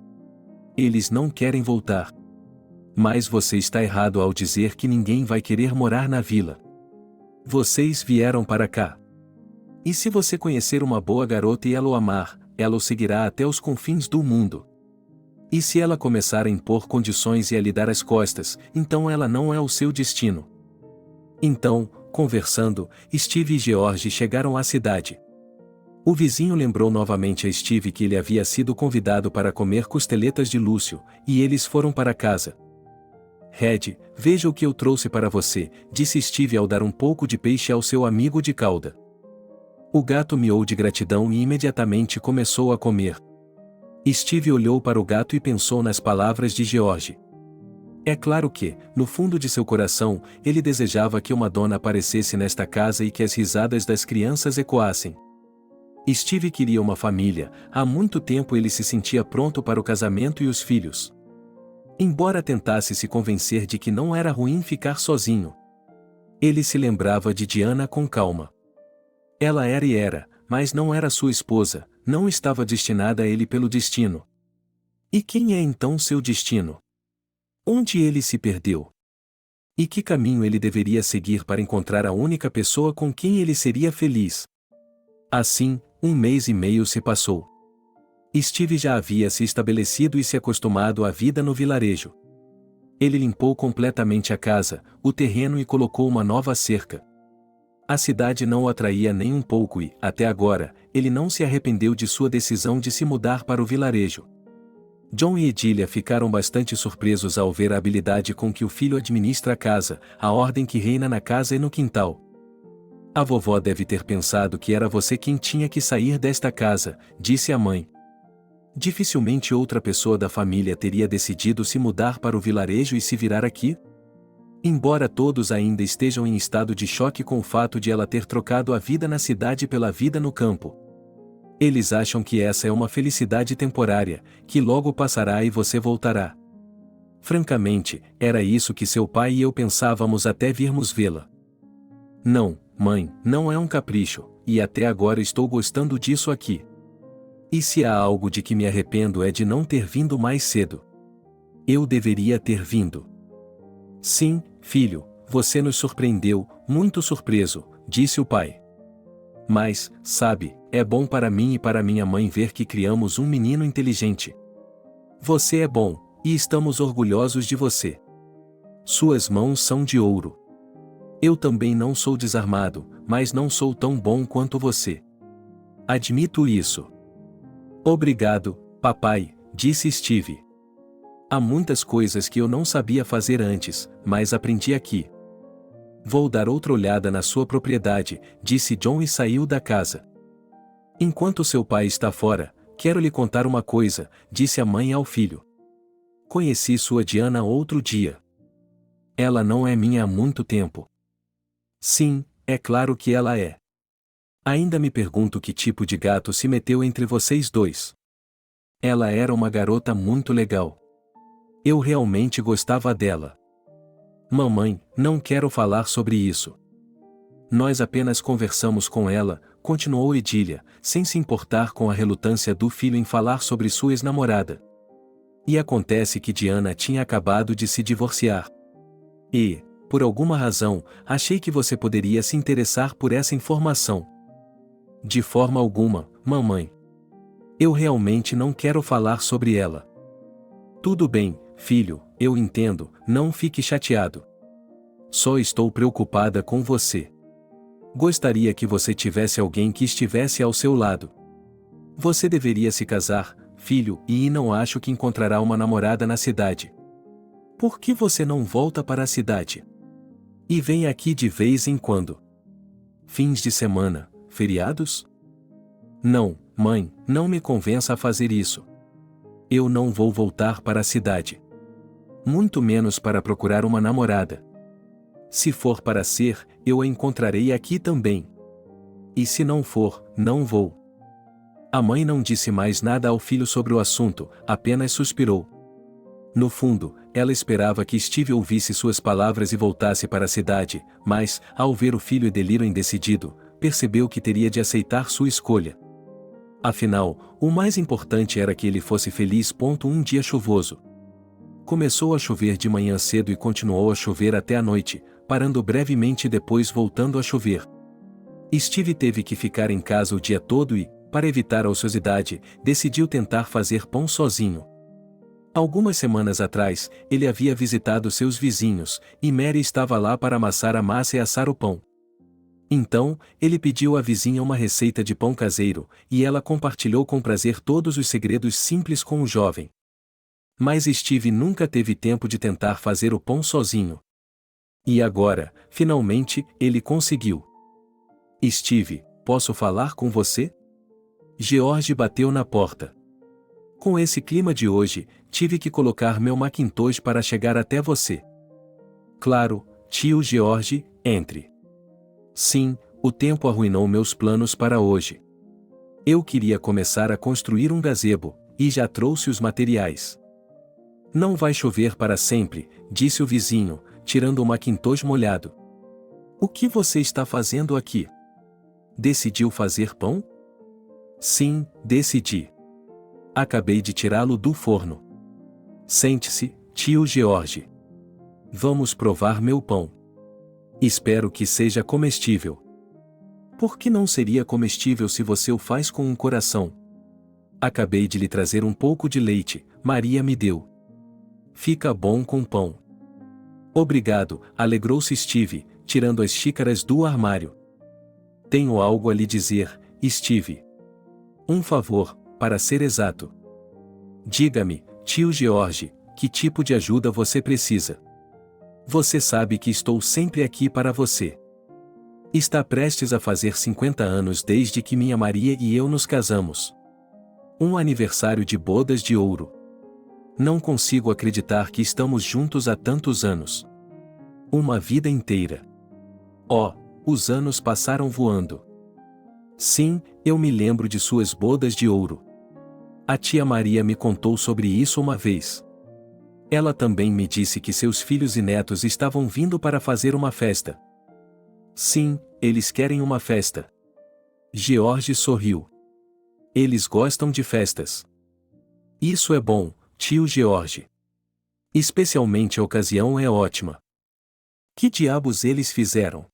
Eles não querem voltar. Mas você está errado ao dizer que ninguém vai querer morar na vila. Vocês vieram para cá. E se você conhecer uma boa garota e ela o amar, ela o seguirá até os confins do mundo. E se ela começar a impor condições e a lhe dar as costas, então ela não é o seu destino. Então, conversando, Steve e George chegaram à cidade. O vizinho lembrou novamente a Steve que ele havia sido convidado para comer costeletas de Lúcio, e eles foram para casa. Red, veja o que eu trouxe para você, disse Steve ao dar um pouco de peixe ao seu amigo de cauda. O gato miou de gratidão e imediatamente começou a comer. Steve olhou para o gato e pensou nas palavras de George. É claro que, no fundo de seu coração, ele desejava que uma dona aparecesse nesta casa e que as risadas das crianças ecoassem. Steve queria uma família, há muito tempo ele se sentia pronto para o casamento e os filhos. Embora tentasse se convencer de que não era ruim ficar sozinho. Ele se lembrava de Diana com calma. Ela era e era, mas não era sua esposa, não estava destinada a ele pelo destino. E quem é então seu destino? Onde ele se perdeu? E que caminho ele deveria seguir para encontrar a única pessoa com quem ele seria feliz? Assim, 1 mês e meio se passou. Steve já havia se estabelecido e se acostumado à vida no vilarejo. Ele limpou completamente a casa, o terreno e colocou uma nova cerca. A cidade não o atraía nem um pouco e, até agora, ele não se arrependeu de sua decisão de se mudar para o vilarejo. John e Edília ficaram bastante surpresos ao ver a habilidade com que o filho administra a casa, a ordem que reina na casa e no quintal. A vovó deve ter pensado que era você quem tinha que sair desta casa, disse a mãe. Dificilmente outra pessoa da família teria decidido se mudar para o vilarejo e se virar aqui? Embora todos ainda estejam em estado de choque com o fato de ela ter trocado a vida na cidade pela vida no campo. Eles acham que essa é uma felicidade temporária, que logo passará e você voltará. Francamente, era isso que seu pai e eu pensávamos até virmos vê-la. Não, mãe, não é um capricho, e até agora estou gostando disso aqui. E se há algo de que me arrependo é de não ter vindo mais cedo. Eu deveria ter vindo. Sim, filho, você nos surpreendeu, muito surpreso, disse o pai. Mas, sabe, é bom para mim e para minha mãe ver que criamos um menino inteligente. Você é bom, e estamos orgulhosos de você. Suas mãos são de ouro. Eu também não sou desarmado, mas não sou tão bom quanto você. Admito isso. Obrigado, papai, disse Steve. Há muitas coisas que eu não sabia fazer antes, mas aprendi aqui. Vou dar outra olhada na sua propriedade, disse John e saiu da casa. Enquanto seu pai está fora, quero lhe contar uma coisa, disse a mãe ao filho. Conheci sua Diana outro dia. Ela não é minha há muito tempo. Sim, é claro que ela é. Ainda me pergunto que tipo de gato se meteu entre vocês dois. Ela era uma garota muito legal. Eu realmente gostava dela. Mamãe, não quero falar sobre isso. Nós apenas conversamos com ela, continuou Edília, sem se importar com a relutância do filho em falar sobre sua ex-namorada. E acontece que Diana tinha acabado de se divorciar. E, por alguma razão, achei que você poderia se interessar por essa informação. De forma alguma, mamãe. Eu realmente não quero falar sobre ela. Tudo bem, filho, eu entendo, não fique chateado. Só estou preocupada com você. Gostaria que você tivesse alguém que estivesse ao seu lado. Você deveria se casar, filho, e não acho que encontrará uma namorada na cidade. Por que você não volta para a cidade? E vem aqui de vez em quando. Fins de semana, feriados? Não, mãe, não me convença a fazer isso. Eu não vou voltar para a cidade. Muito menos para procurar uma namorada. Se for para ser, eu a encontrarei aqui também. E se não for, não vou. A mãe não disse mais nada ao filho sobre o assunto, apenas suspirou. No fundo, ela esperava que Steve ouvisse suas palavras e voltasse para a cidade, mas, ao ver o filho deliro indecidido, percebeu que teria de aceitar sua escolha. Afinal, o mais importante era que ele fosse feliz. Um dia chuvoso. Começou a chover de manhã cedo e continuou a chover até a noite, parando brevemente e depois voltando a chover. Steve teve que ficar em casa o dia todo e, para evitar a ociosidade, decidiu tentar fazer pão sozinho. Algumas semanas atrás, ele havia visitado seus vizinhos, e Mary estava lá para amassar a massa e assar o pão. Então, ele pediu à vizinha uma receita de pão caseiro, e ela compartilhou com prazer todos os segredos simples com o jovem. Mas Steve nunca teve tempo de tentar fazer o pão sozinho. E agora, finalmente, ele conseguiu. Steve, posso falar com você? George bateu na porta. Com esse clima de hoje, tive que colocar meu Macintosh para chegar até você. Claro, tio George, entre. Sim, o tempo arruinou meus planos para hoje. Eu queria começar a construir um gazebo, e já trouxe os materiais. Não vai chover para sempre, disse o vizinho, tirando o Macintosh molhado. O que você está fazendo aqui? Decidiu fazer pão? Sim, decidi. Acabei de tirá-lo do forno. Sente-se, tio George. Vamos provar meu pão. Espero que seja comestível. Por que não seria comestível se você o faz com um coração? Acabei de lhe trazer um pouco de leite, Maria me deu. Fica bom com pão. Obrigado, alegrou-se Steve, tirando as xícaras do armário. Tenho algo a lhe dizer, Steve. Um favor, para ser exato. Diga-me, tio George, que tipo de ajuda você precisa? Você sabe que estou sempre aqui para você. Está prestes a fazer 50 anos desde que minha Maria e eu nos casamos. Um aniversário de bodas de ouro. Não consigo acreditar que estamos juntos há tantos anos. Uma vida inteira. Oh, os anos passaram voando. Sim, eu me lembro de suas bodas de ouro. A tia Maria me contou sobre isso uma vez. Ela também me disse que seus filhos e netos estavam vindo para fazer uma festa. Sim, eles querem uma festa. George sorriu. Eles gostam de festas. Isso é bom, tio George. Especialmente a ocasião é ótima. Que diabos eles fizeram?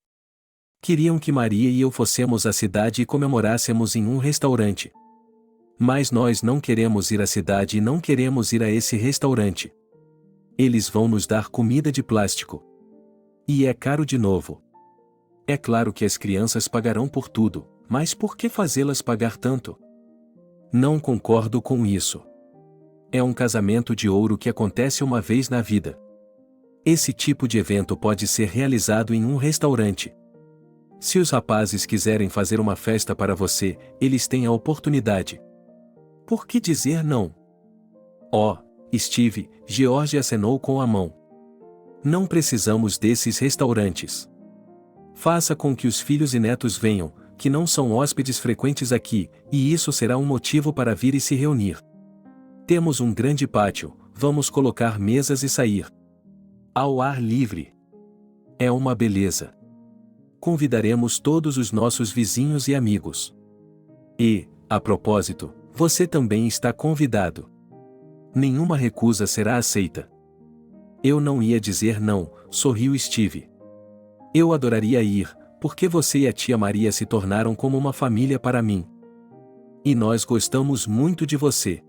Queriam que Maria e eu fossemos à cidade e comemorássemos em um restaurante. Mas nós não queremos ir à cidade e não queremos ir a esse restaurante. Eles vão nos dar comida de plástico. E é caro de novo. É claro que as crianças pagarão por tudo, mas por que fazê-las pagar tanto? Não concordo com isso. É um casamento de ouro que acontece uma vez na vida. Esse tipo de evento pode ser realizado em um restaurante. Se os rapazes quiserem fazer uma festa para você, eles têm a oportunidade. Por que dizer não? Oh, Steve, George acenou com a mão. Não precisamos desses restaurantes. Faça com que os filhos e netos venham, que não são hóspedes frequentes aqui, e isso será um motivo para vir e se reunir. Temos um grande pátio, vamos colocar mesas e sair. Ao ar livre. É uma beleza. Convidaremos todos os nossos vizinhos e amigos. E, a propósito, você também está convidado. Nenhuma recusa será aceita. Eu não ia dizer não, sorriu Steve. Eu adoraria ir, porque você e a tia Maria se tornaram como uma família para mim. E nós gostamos muito de você.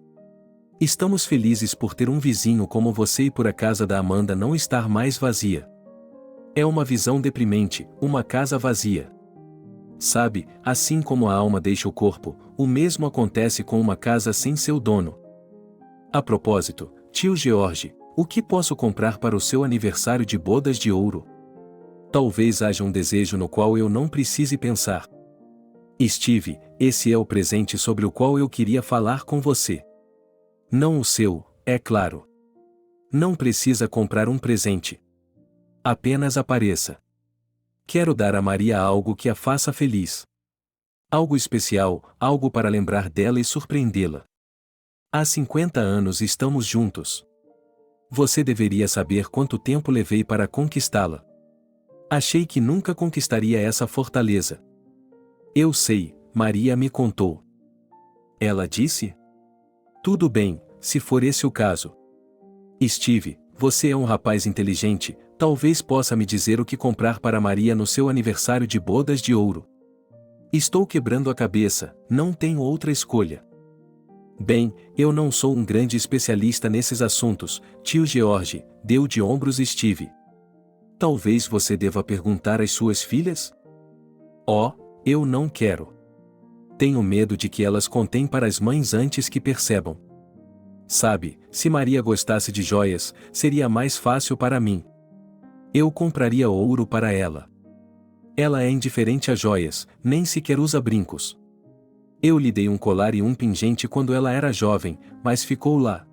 Estamos felizes por ter um vizinho como você e por a casa da Amanda não estar mais vazia. É uma visão deprimente, uma casa vazia. Sabe, assim como a alma deixa o corpo, o mesmo acontece com uma casa sem seu dono. A propósito, tio George, o que posso comprar para o seu aniversário de bodas de ouro? Talvez haja um desejo no qual eu não precise pensar. Steve, esse é o presente sobre o qual eu queria falar com você. Não o seu, é claro. Não precisa comprar um presente. Apenas apareça. Quero dar a Maria algo que a faça feliz. Algo especial, algo para lembrar dela e surpreendê-la. Há 50 anos estamos juntos. Você deveria saber quanto tempo levei para conquistá-la. Achei que nunca conquistaria essa fortaleza. Eu sei, Maria me contou. Ela disse? Tudo bem, se for esse o caso. Steve, você é um rapaz inteligente, talvez possa me dizer o que comprar para Maria no seu aniversário de bodas de ouro. Estou quebrando a cabeça, não tenho outra escolha. Bem, eu não sou um grande especialista nesses assuntos, tio George, deu de ombros Steve. Talvez você deva perguntar às suas filhas? Oh, eu não quero. Tenho medo de que elas contem para as mães antes que percebam. Sabe, se Maria gostasse de joias, seria mais fácil para mim. Eu compraria ouro para ela. Ela é indiferente a joias, nem sequer usa brincos. Eu lhe dei um colar e um pingente quando ela era jovem, mas ficou lá.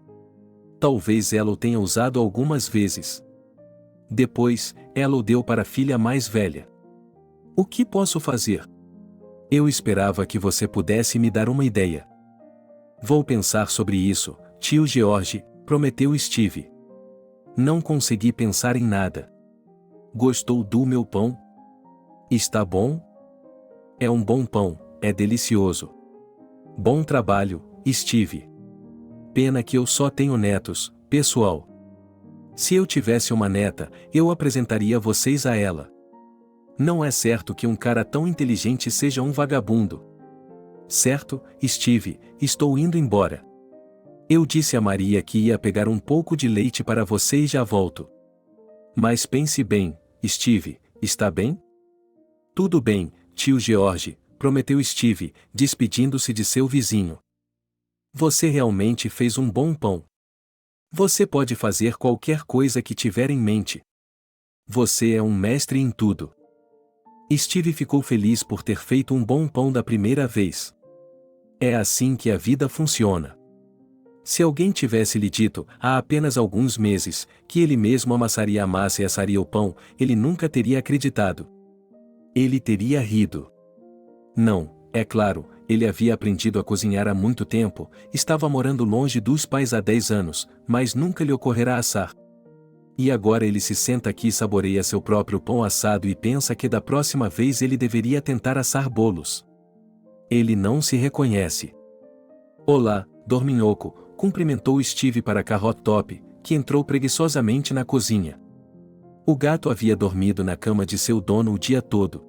Talvez ela o tenha usado algumas vezes. Depois, ela o deu para a filha mais velha. O que posso fazer? Eu esperava que você pudesse me dar uma ideia. Vou pensar sobre isso, tio George, prometeu Steve. Não consegui pensar em nada. Gostou do meu pão? Está bom? É um bom pão, é delicioso. Bom trabalho, Steve. Pena que eu só tenho netos, pessoal. Se eu tivesse uma neta, eu apresentaria vocês a ela. Não é certo que um cara tão inteligente seja um vagabundo. Certo, Steve, estou indo embora. Eu disse a Maria que ia pegar um pouco de leite para você e já volto. Mas pense bem, Steve, está bem? Tudo bem, tio George, prometeu Steve, despedindo-se de seu vizinho. Você realmente fez um bom pão. Você pode fazer qualquer coisa que tiver em mente. Você é um mestre em tudo. Steve ficou feliz por ter feito um bom pão da primeira vez. É assim que a vida funciona. Se alguém tivesse lhe dito, há apenas alguns meses, que ele mesmo amassaria a massa e assaria o pão, ele nunca teria acreditado. Ele teria rido. Não, é claro, Ele havia aprendido a cozinhar há muito tempo, estava morando longe dos pais há 10 anos, mas nunca lhe ocorrerá assar. E agora ele se senta aqui e saboreia seu próprio pão assado e pensa que da próxima vez ele deveria tentar assar bolos. Ele não se reconhece. Olá, dorminhoco, cumprimentou Steve para Carrot Top, que entrou preguiçosamente na cozinha. O gato havia dormido na cama de seu dono o dia todo.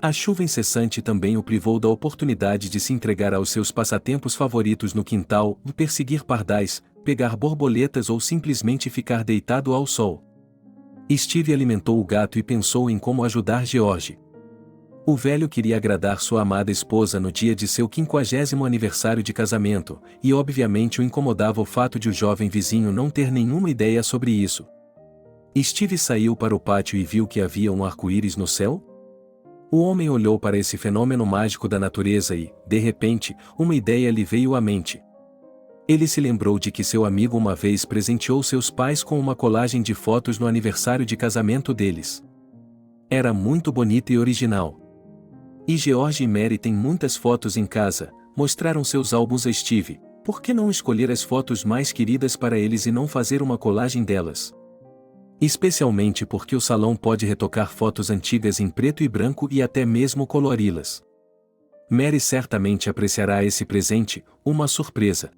A chuva incessante também o privou da oportunidade de se entregar aos seus passatempos favoritos no quintal, perseguir pardais, pegar borboletas ou simplesmente ficar deitado ao sol. Steve alimentou o gato e pensou em como ajudar George. O velho queria agradar sua amada esposa no dia de seu 50º aniversário de casamento, e obviamente o incomodava o fato de o jovem vizinho não ter nenhuma ideia sobre isso. Steve saiu para o pátio e viu que havia um arco-íris no céu? O homem olhou para esse fenômeno mágico da natureza e, de repente, uma ideia lhe veio à mente. Ele se lembrou de que seu amigo uma vez presenteou seus pais com uma colagem de fotos no aniversário de casamento deles. Era muito bonita e original. E George e Mary têm muitas fotos em casa, mostraram seus álbuns a Steve. Por que não escolher as fotos mais queridas para eles e não fazer uma colagem delas? Especialmente porque o salão pode retocar fotos antigas em preto e branco e até mesmo colori-las. Mary certamente apreciará esse presente, uma surpresa.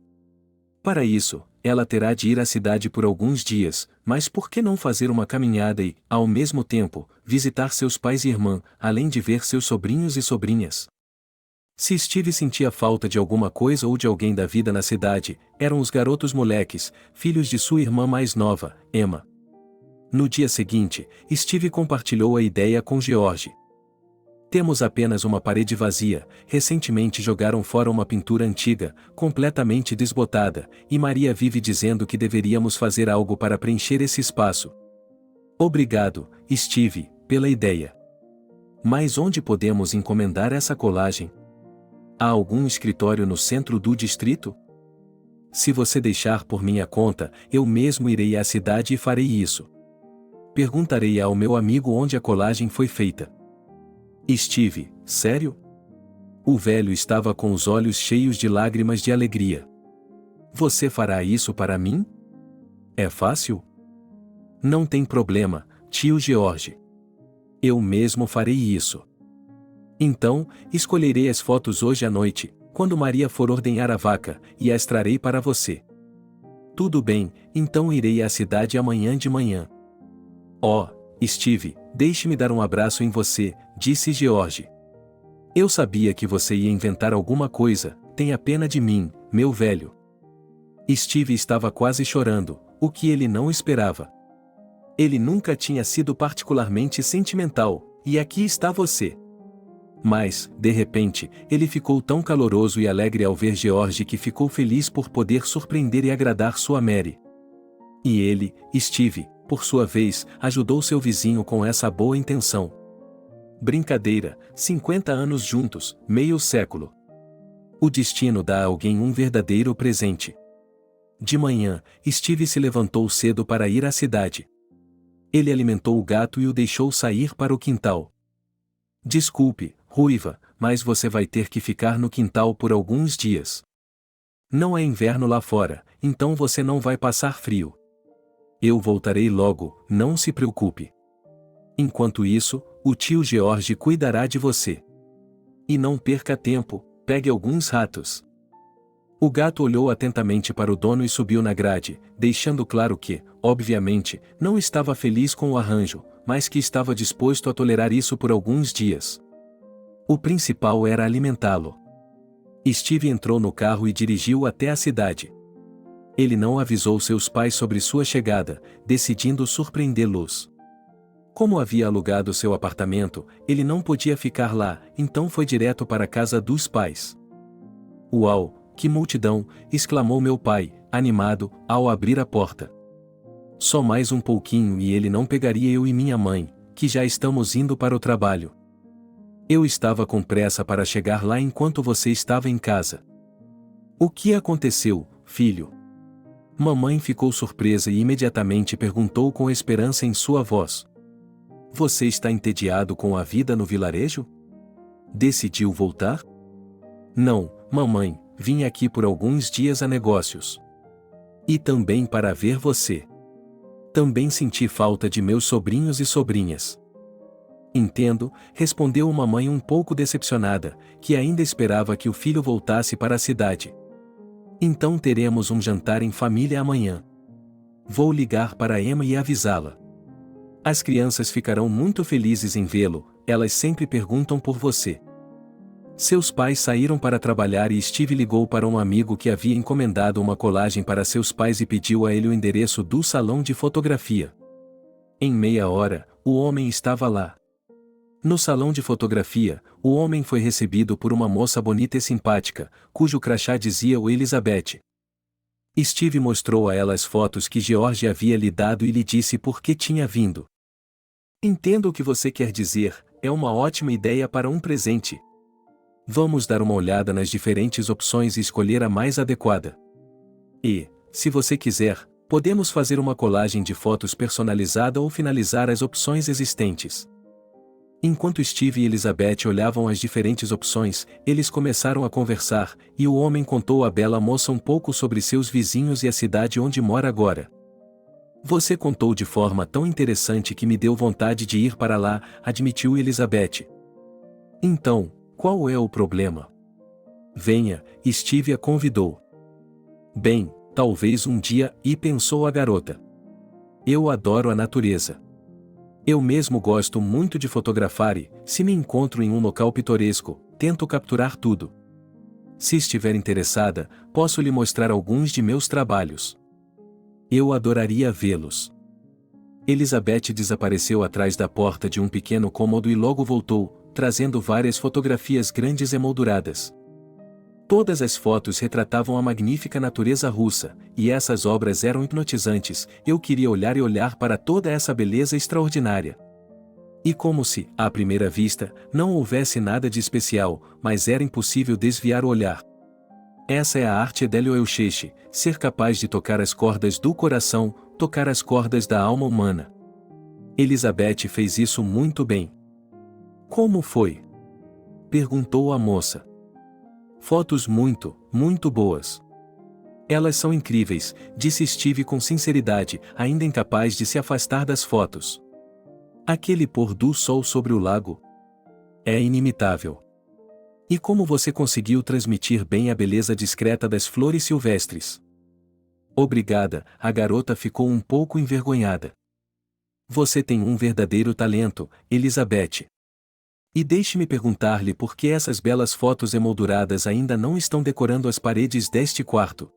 Para isso, ela terá de ir à cidade por alguns dias, mas por que não fazer uma caminhada e, ao mesmo tempo, visitar seus pais e irmã, além de ver seus sobrinhos e sobrinhas? Se Steve sentia falta de alguma coisa ou de alguém da vida na cidade, eram os garotos moleques, filhos de sua irmã mais nova, Emma. No dia seguinte, Steve compartilhou a ideia com George. Temos apenas uma parede vazia, recentemente jogaram fora uma pintura antiga, completamente desbotada, e Maria vive dizendo que deveríamos fazer algo para preencher esse espaço. Obrigado, Steve, pela ideia. Mas onde podemos encomendar essa colagem? Há algum escritório no centro do distrito? Se você deixar por minha conta, eu mesmo irei à cidade e farei isso. Perguntarei ao meu amigo onde a colagem foi feita. Steve, sério? O velho estava com os olhos cheios de lágrimas de alegria. Você fará isso para mim? É fácil? Não tem problema, tio George. Eu mesmo farei isso. Então, escolherei as fotos hoje à noite, quando Maria for ordenhar a vaca, e as trarei para você. Tudo bem, então irei à cidade amanhã de manhã. Oh, Steve, deixe-me dar um abraço em você, disse George. Eu sabia que você ia inventar alguma coisa, tenha pena de mim, meu velho. Steve estava quase chorando, o que ele não esperava. Ele nunca tinha sido particularmente sentimental, e aqui está você. Mas, de repente, ele ficou tão caloroso e alegre ao ver George que ficou feliz por poder surpreender e agradar sua Mary. E ele, Steve, por sua vez, ajudou seu vizinho com essa boa intenção. Brincadeira, 50 anos juntos, meio século. O destino dá a alguém um verdadeiro presente. De manhã, Steve se levantou cedo para ir à cidade. Ele alimentou o gato e o deixou sair para o quintal. Desculpe, Ruiva, mas você vai ter que ficar no quintal por alguns dias. Não é inverno lá fora, então você não vai passar frio. Eu voltarei logo, não se preocupe. Enquanto isso, o tio George cuidará de você. E não perca tempo, pegue alguns ratos. O gato olhou atentamente para o dono e subiu na grade, deixando claro que, obviamente, não estava feliz com o arranjo, mas que estava disposto a tolerar isso por alguns dias. O principal era alimentá-lo. Steve entrou no carro e dirigiu até a cidade. Ele não avisou seus pais sobre sua chegada, decidindo surpreendê-los. Como havia alugado seu apartamento, ele não podia ficar lá, então foi direto para a casa dos pais. Uau, que multidão! Exclamou meu pai, animado, ao abrir a porta. Só mais um pouquinho e ele não pegaria eu e minha mãe, que já estamos indo para o trabalho. Eu estava com pressa para chegar lá enquanto você estava em casa. O que aconteceu, filho? Mamãe ficou surpresa e imediatamente perguntou com esperança em sua voz. Você está entediado com a vida no vilarejo? Decidiu voltar? Não, mamãe, vim aqui por alguns dias a negócios. E também para ver você. Também senti falta de meus sobrinhos e sobrinhas. Entendo, respondeu uma mãe um pouco decepcionada, que ainda esperava que o filho voltasse para a cidade. Então teremos um jantar em família amanhã. Vou ligar para Emma e avisá-la. As crianças ficarão muito felizes em vê-lo, elas sempre perguntam por você. Seus pais saíram para trabalhar e Steve ligou para um amigo que havia encomendado uma colagem para seus pais e pediu a ele o endereço do salão de fotografia. Em meia hora, o homem estava lá. No salão de fotografia, o homem foi recebido por uma moça bonita e simpática, cujo crachá dizia o Elizabeth. Steve mostrou a ela as fotos que George havia lhe dado e lhe disse por que tinha vindo. Entendo o que você quer dizer, é uma ótima ideia para um presente. Vamos dar uma olhada nas diferentes opções e escolher a mais adequada. E, se você quiser, podemos fazer uma colagem de fotos personalizada ou finalizar as opções existentes. Enquanto Steve e Elizabeth olhavam as diferentes opções, eles começaram a conversar, e o homem contou à bela moça um pouco sobre seus vizinhos e a cidade onde mora agora. Você contou de forma tão interessante que me deu vontade de ir para lá, admitiu Elizabeth. Então, qual é o problema? Venha, Steve a convidou. Bem, talvez um dia, e pensou a garota. Eu adoro a natureza. Eu mesmo gosto muito de fotografar e, se me encontro em um local pitoresco, tento capturar tudo. Se estiver interessada, posso lhe mostrar alguns de meus trabalhos. Eu adoraria vê-los. Elizabeth desapareceu atrás da porta de um pequeno cômodo e logo voltou, trazendo várias fotografias grandes emolduradas. Todas as fotos retratavam a magnífica natureza russa, e essas obras eram hipnotizantes, eu queria olhar e olhar para toda essa beleza extraordinária. E como se, à primeira vista, não houvesse nada de especial, mas era impossível desviar o olhar. Essa é a arte Edélio Eucheche, ser capaz de tocar as cordas do coração, tocar as cordas da alma humana. Elizabeth fez isso muito bem. Como foi? Perguntou a moça. Fotos muito, muito boas. Elas são incríveis, disse Steve com sinceridade, ainda incapaz de se afastar das fotos. Aquele pôr do sol sobre o lago é inimitável. E como você conseguiu transmitir bem a beleza discreta das flores silvestres? Obrigada, a garota ficou um pouco envergonhada. Você tem um verdadeiro talento, Elizabeth. E deixe-me perguntar-lhe por que essas belas fotos emolduradas ainda não estão decorando as paredes deste quarto.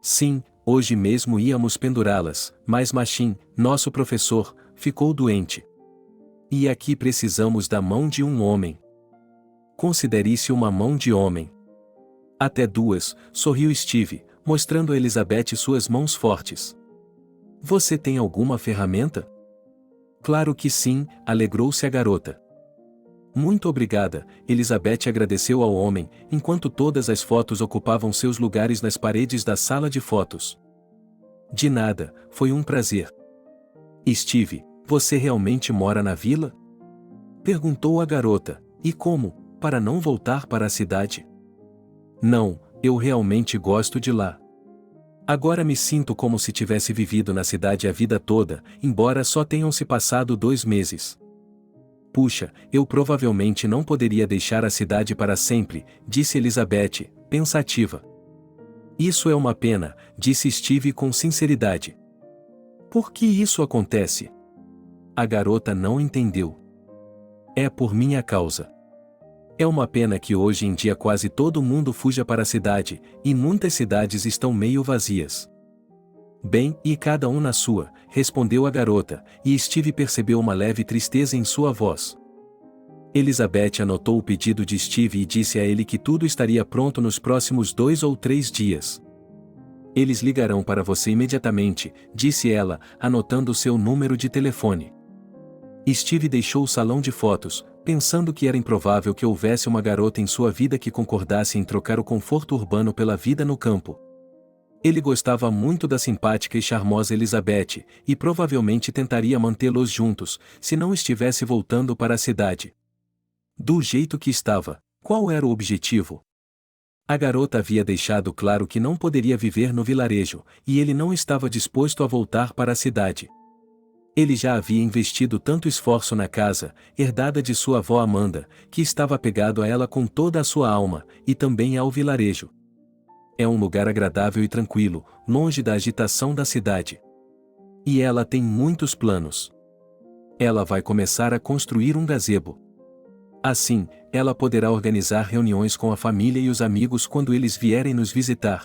Sim, hoje mesmo íamos pendurá-las, mas Machin, nosso professor, ficou doente. E aqui precisamos da mão de um homem. Considere isso uma mão de homem. Até duas, sorriu Steve, mostrando a Elizabeth suas mãos fortes. Você tem alguma ferramenta? Claro que sim, alegrou-se a garota. Muito obrigada, Elizabeth agradeceu ao homem, enquanto todas as fotos ocupavam seus lugares nas paredes da sala de fotos. De nada, foi um prazer. Steve, você realmente mora na vila? Perguntou a garota, e como, para não voltar para a cidade? Não, eu realmente gosto de lá. Agora me sinto como se tivesse vivido na cidade a vida toda, embora só tenham se passado 2 meses. Puxa, eu provavelmente não poderia deixar a cidade para sempre, disse Elizabeth, pensativa. Isso é uma pena, disse Steve com sinceridade. Por que isso acontece? A garota não entendeu. É por minha causa. É uma pena que hoje em dia quase todo mundo fuja para a cidade, e muitas cidades estão meio vazias. Bem, e cada um na sua, respondeu a garota, e Steve percebeu uma leve tristeza em sua voz. Elizabeth anotou o pedido de Steve e disse a ele que tudo estaria pronto nos próximos 2 ou 3 dias. Eles ligarão para você imediatamente, disse ela, anotando seu número de telefone. Steve deixou o salão de fotos, pensando que era improvável que houvesse uma garota em sua vida que concordasse em trocar o conforto urbano pela vida no campo. Ele gostava muito da simpática e charmosa Elizabeth, e provavelmente tentaria mantê-los juntos, se não estivesse voltando para a cidade. Do jeito que estava, qual era o objetivo? A garota havia deixado claro que não poderia viver no vilarejo, e ele não estava disposto a voltar para a cidade. Ele já havia investido tanto esforço na casa, herdada de sua avó Amanda, que estava apegado a ela com toda a sua alma, e também ao vilarejo. É um lugar agradável e tranquilo, longe da agitação da cidade. E ela tem muitos planos. Ela vai começar a construir um gazebo. Assim, ela poderá organizar reuniões com a família e os amigos quando eles vierem nos visitar.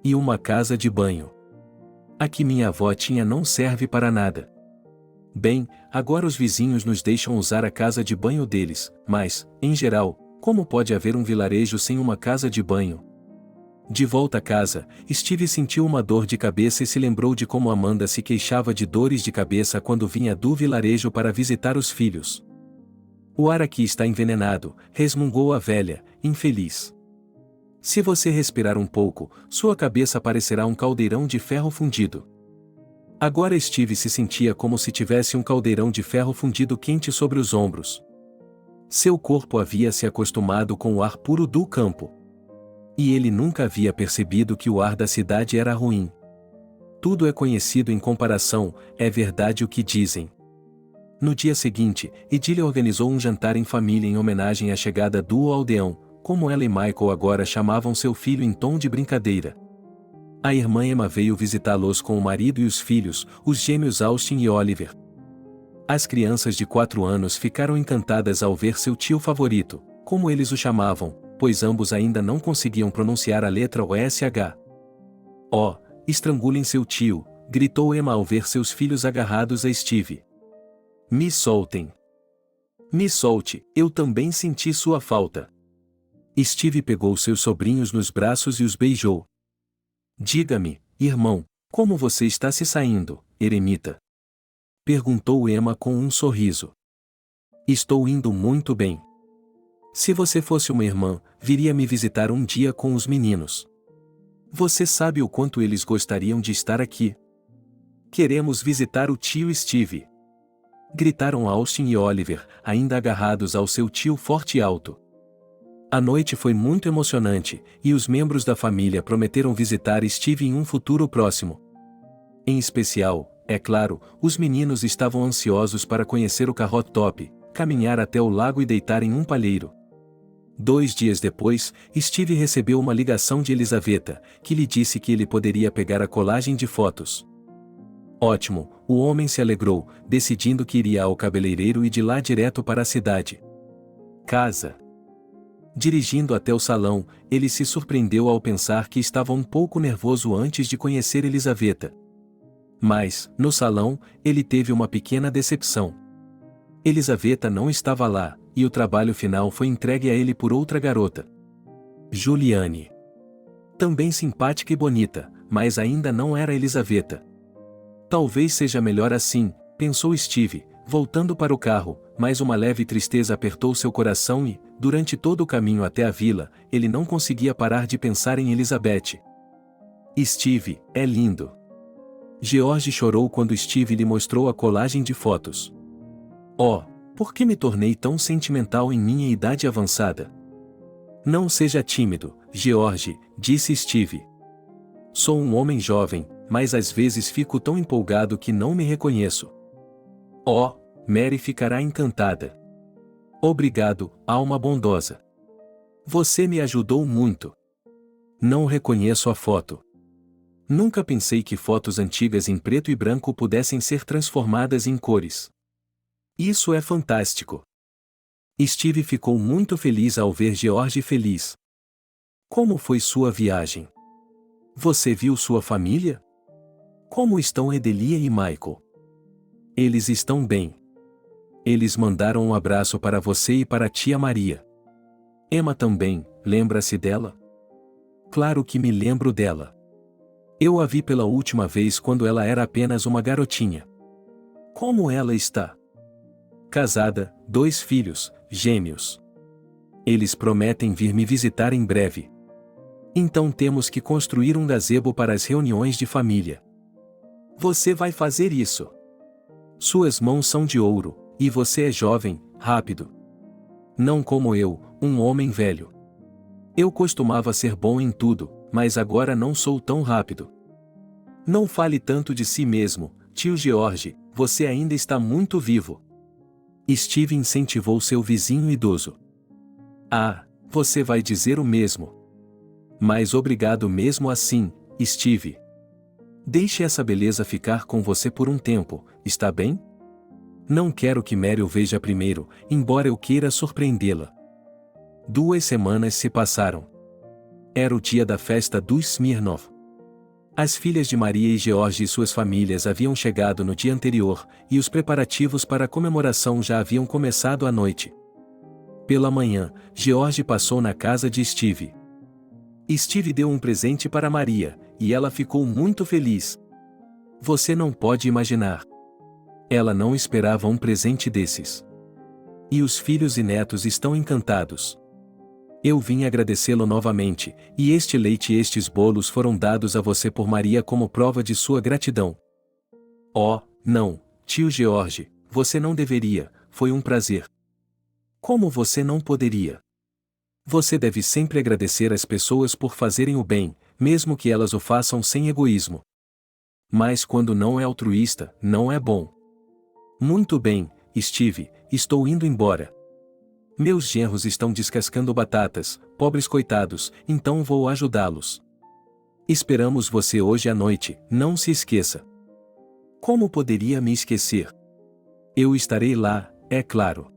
E uma casa de banho. A que minha avó tinha não serve para nada. Bem, agora os vizinhos nos deixam usar a casa de banho deles, mas, em geral, como pode haver um vilarejo sem uma casa de banho? De volta a casa, Steve sentiu uma dor de cabeça e se lembrou de como Amanda se queixava de dores de cabeça quando vinha do vilarejo para visitar os filhos. O ar aqui está envenenado, resmungou a velha, infeliz. Se você respirar um pouco, sua cabeça parecerá um caldeirão de ferro fundido. Agora Steve se sentia como se tivesse um caldeirão de ferro fundido quente sobre os ombros. Seu corpo havia se acostumado com o ar puro do campo. E ele nunca havia percebido que o ar da cidade era ruim. Tudo é conhecido em comparação, é verdade o que dizem. No dia seguinte, Edília organizou um jantar em família em homenagem à chegada do aldeão, como ela e Michael agora chamavam seu filho em tom de brincadeira. A irmã Emma veio visitá-los com o marido e os filhos, os gêmeos Austin e Oliver. As crianças de 4 anos ficaram encantadas ao ver seu tio favorito, como eles o chamavam, pois ambos ainda não conseguiam pronunciar a letra OSH. Oh, estrangulem seu tio, gritou Emma ao ver seus filhos agarrados a Steve. Me soltem. Me solte, eu também senti sua falta. Steve pegou seus sobrinhos nos braços e os beijou. Diga-me, irmão, como você está se saindo, eremita? Perguntou Emma com um sorriso. Estou indo muito bem. Se você fosse uma irmã, viria me visitar um dia com os meninos. Você sabe o quanto eles gostariam de estar aqui. Queremos visitar o tio Steve. Gritaram Austin e Oliver, ainda agarrados ao seu tio forte e alto. A noite foi muito emocionante, e os membros da família prometeram visitar Steve em um futuro próximo. Em especial, é claro, os meninos estavam ansiosos para conhecer o Carrot Top, caminhar até o lago e deitar em um palheiro. 2 dias depois, Steve recebeu uma ligação de Elisaveta, que lhe disse que ele poderia pegar a colagem de fotos. Ótimo, o homem se alegrou, decidindo que iria ao cabeleireiro e de lá direto para a cidade. Casa. Dirigindo até o salão, ele se surpreendeu ao pensar que estava um pouco nervoso antes de conhecer Elisaveta. Mas, no salão, ele teve uma pequena decepção. Elisaveta não estava lá, e o trabalho final foi entregue a ele por outra garota. Juliane. Também simpática e bonita, mas ainda não era Elisaveta. Talvez seja melhor assim, pensou Steve, voltando para o carro, mas uma leve tristeza apertou seu coração e, durante todo o caminho até a vila, ele não conseguia parar de pensar em Elizabeth. Steve, é lindo. George chorou quando Steve lhe mostrou a colagem de fotos. Oh, por que me tornei tão sentimental em minha idade avançada? Não seja tímido, George, disse Steve. Sou um homem jovem, mas às vezes fico tão empolgado que não me reconheço. Oh, Mary ficará encantada. Obrigado, alma bondosa. Você me ajudou muito. Não reconheço a foto. Nunca pensei que fotos antigas em preto e branco pudessem ser transformadas em cores. Isso é fantástico. Steve ficou muito feliz ao ver George feliz. Como foi sua viagem? Você viu sua família? Como estão Edelia e Michael? Eles estão bem. Eles mandaram um abraço para você e para a tia Maria. Emma também, lembra-se dela? Claro que me lembro dela. Eu a vi pela última vez quando ela era apenas uma garotinha. Como ela está? Casada, 2 filhos, gêmeos. Eles prometem vir me visitar em breve. Então temos que construir um gazebo para as reuniões de família. Você vai fazer isso. Suas mãos são de ouro, e você é jovem, rápido. Não como eu, um homem velho. Eu costumava ser bom em tudo, mas agora não sou tão rápido. Não fale tanto de si mesmo, tio George, você ainda está muito vivo. Steve incentivou seu vizinho idoso. Ah, você vai dizer o mesmo. Mas obrigado mesmo assim, Steve. Deixe essa beleza ficar com você por um tempo, está bem? Não quero que Mary o veja primeiro, embora eu queira surpreendê-la. 2 semanas se passaram. Era o dia da festa dos Smirnov. As filhas de Maria e George e suas famílias haviam chegado no dia anterior, e os preparativos para a comemoração já haviam começado à noite. Pela manhã, George passou na casa de Steve. Steve deu um presente para Maria, e ela ficou muito feliz. Você não pode imaginar. Ela não esperava um presente desses. E os filhos e netos estão encantados. Eu vim agradecê-lo novamente, e este leite e estes bolos foram dados a você por Maria como prova de sua gratidão. Oh, não, tio George, você não deveria, foi um prazer. Como você não poderia? Você deve sempre agradecer às pessoas por fazerem o bem, mesmo que elas o façam sem egoísmo. Mas quando não é altruísta, não é bom. Muito bem, Steve, estou indo embora. Meus genros estão descascando batatas, pobres coitados, então vou ajudá-los. Esperamos você hoje à noite, não se esqueça. Como poderia me esquecer? Eu estarei lá, é claro.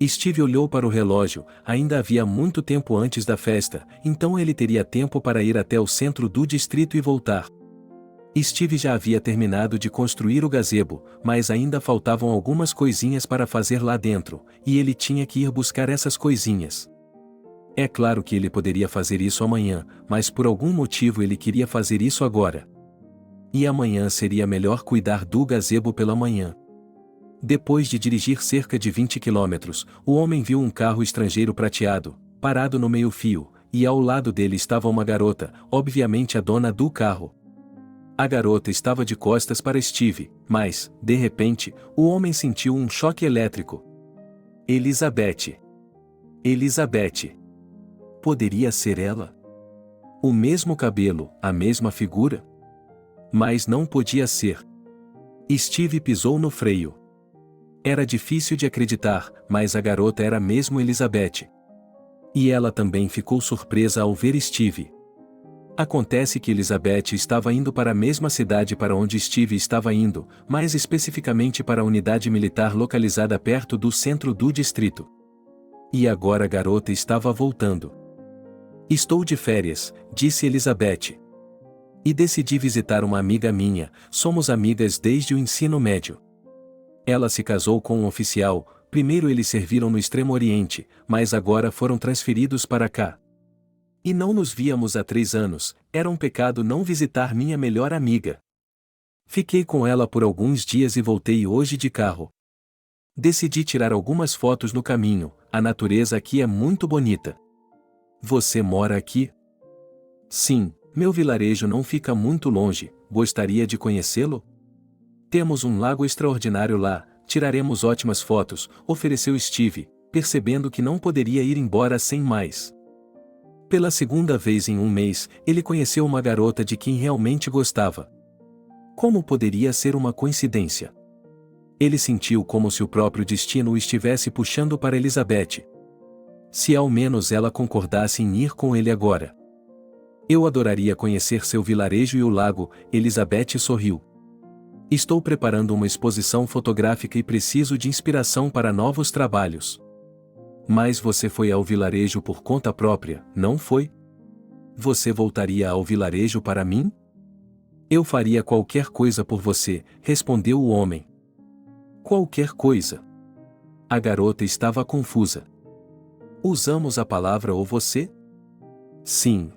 Steve olhou para o relógio, ainda havia muito tempo antes da festa, então ele teria tempo para ir até o centro do distrito e voltar. Steve já havia terminado de construir o gazebo, mas ainda faltavam algumas coisinhas para fazer lá dentro, e ele tinha que ir buscar essas coisinhas. É claro que ele poderia fazer isso amanhã, mas por algum motivo ele queria fazer isso agora. E amanhã seria melhor cuidar do gazebo pela manhã. Depois de dirigir cerca de 20 quilômetros, o homem viu um carro estrangeiro prateado, parado no meio-fio, e ao lado dele estava uma garota, obviamente a dona do carro. A garota estava de costas para Steve, mas, de repente, o homem sentiu um choque elétrico. Elizabeth. Elizabeth. Poderia ser ela? O mesmo cabelo, a mesma figura? Mas não podia ser. Steve pisou no freio. Era difícil de acreditar, mas a garota era mesmo Elizabeth. E ela também ficou surpresa ao ver Steve. Acontece que Elizabeth estava indo para a mesma cidade para onde Steve estava indo, mais especificamente para a unidade militar localizada perto do centro do distrito. E agora a garota estava voltando. Estou de férias, disse Elizabeth. E decidi visitar uma amiga minha, somos amigas desde o ensino médio. Ela se casou com um oficial, primeiro eles serviram no Extremo Oriente, mas agora foram transferidos para cá. E não nos víamos há 3 anos, era um pecado não visitar minha melhor amiga. Fiquei com ela por alguns dias e voltei hoje de carro. Decidi tirar algumas fotos no caminho, a natureza aqui é muito bonita. Você mora aqui? Sim, meu vilarejo não fica muito longe, gostaria de conhecê-lo? Temos um lago extraordinário lá, tiraremos ótimas fotos, ofereceu Steve, percebendo que não poderia ir embora sem mais. Pela segunda vez em um mês, ele conheceu uma garota de quem realmente gostava. Como poderia ser uma coincidência? Ele sentiu como se o próprio destino o estivesse puxando para Elizabeth. Se ao menos ela concordasse em ir com ele agora. Eu adoraria conhecer seu vilarejo e o lago, Elizabeth sorriu. Estou preparando uma exposição fotográfica e preciso de inspiração para novos trabalhos. Mas você foi ao vilarejo por conta própria, não foi? Você voltaria ao vilarejo para mim? Eu faria qualquer coisa por você, respondeu o homem. Qualquer coisa. A garota estava confusa. Usamos a palavra ou você? Sim.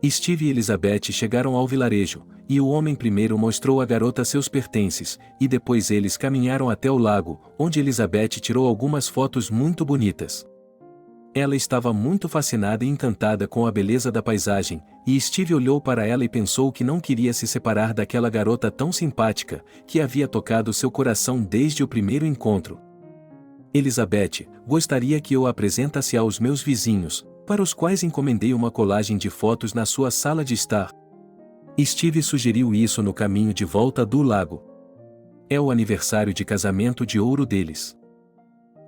Steve e Elizabeth chegaram ao vilarejo, e o homem primeiro mostrou à garota seus pertences, e depois eles caminharam até o lago, onde Elizabeth tirou algumas fotos muito bonitas. Ela estava muito fascinada e encantada com a beleza da paisagem, e Steve olhou para ela e pensou que não queria se separar daquela garota tão simpática, que havia tocado seu coração desde o primeiro encontro. Elizabeth, gostaria que eu a apresentasse aos meus vizinhos, para os quais encomendei uma colagem de fotos na sua sala de estar. Steve sugeriu isso no caminho de volta do lago. É o aniversário de casamento de ouro deles.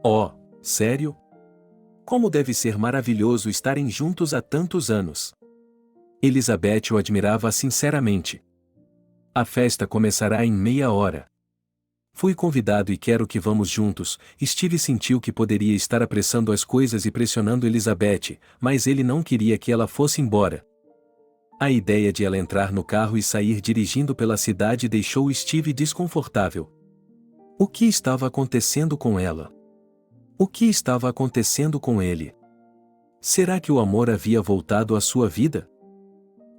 Oh, sério? Como deve ser maravilhoso estarem juntos há tantos anos. Elizabeth o admirava sinceramente. A festa começará em meia hora. Fui convidado e quero que vamos juntos. Steve sentiu que poderia estar apressando as coisas e pressionando Elizabeth, mas ele não queria que ela fosse embora. A ideia de ela entrar no carro e sair dirigindo pela cidade deixou Steve desconfortável. O que estava acontecendo com ela? O que estava acontecendo com ele? Será que o amor havia voltado à sua vida?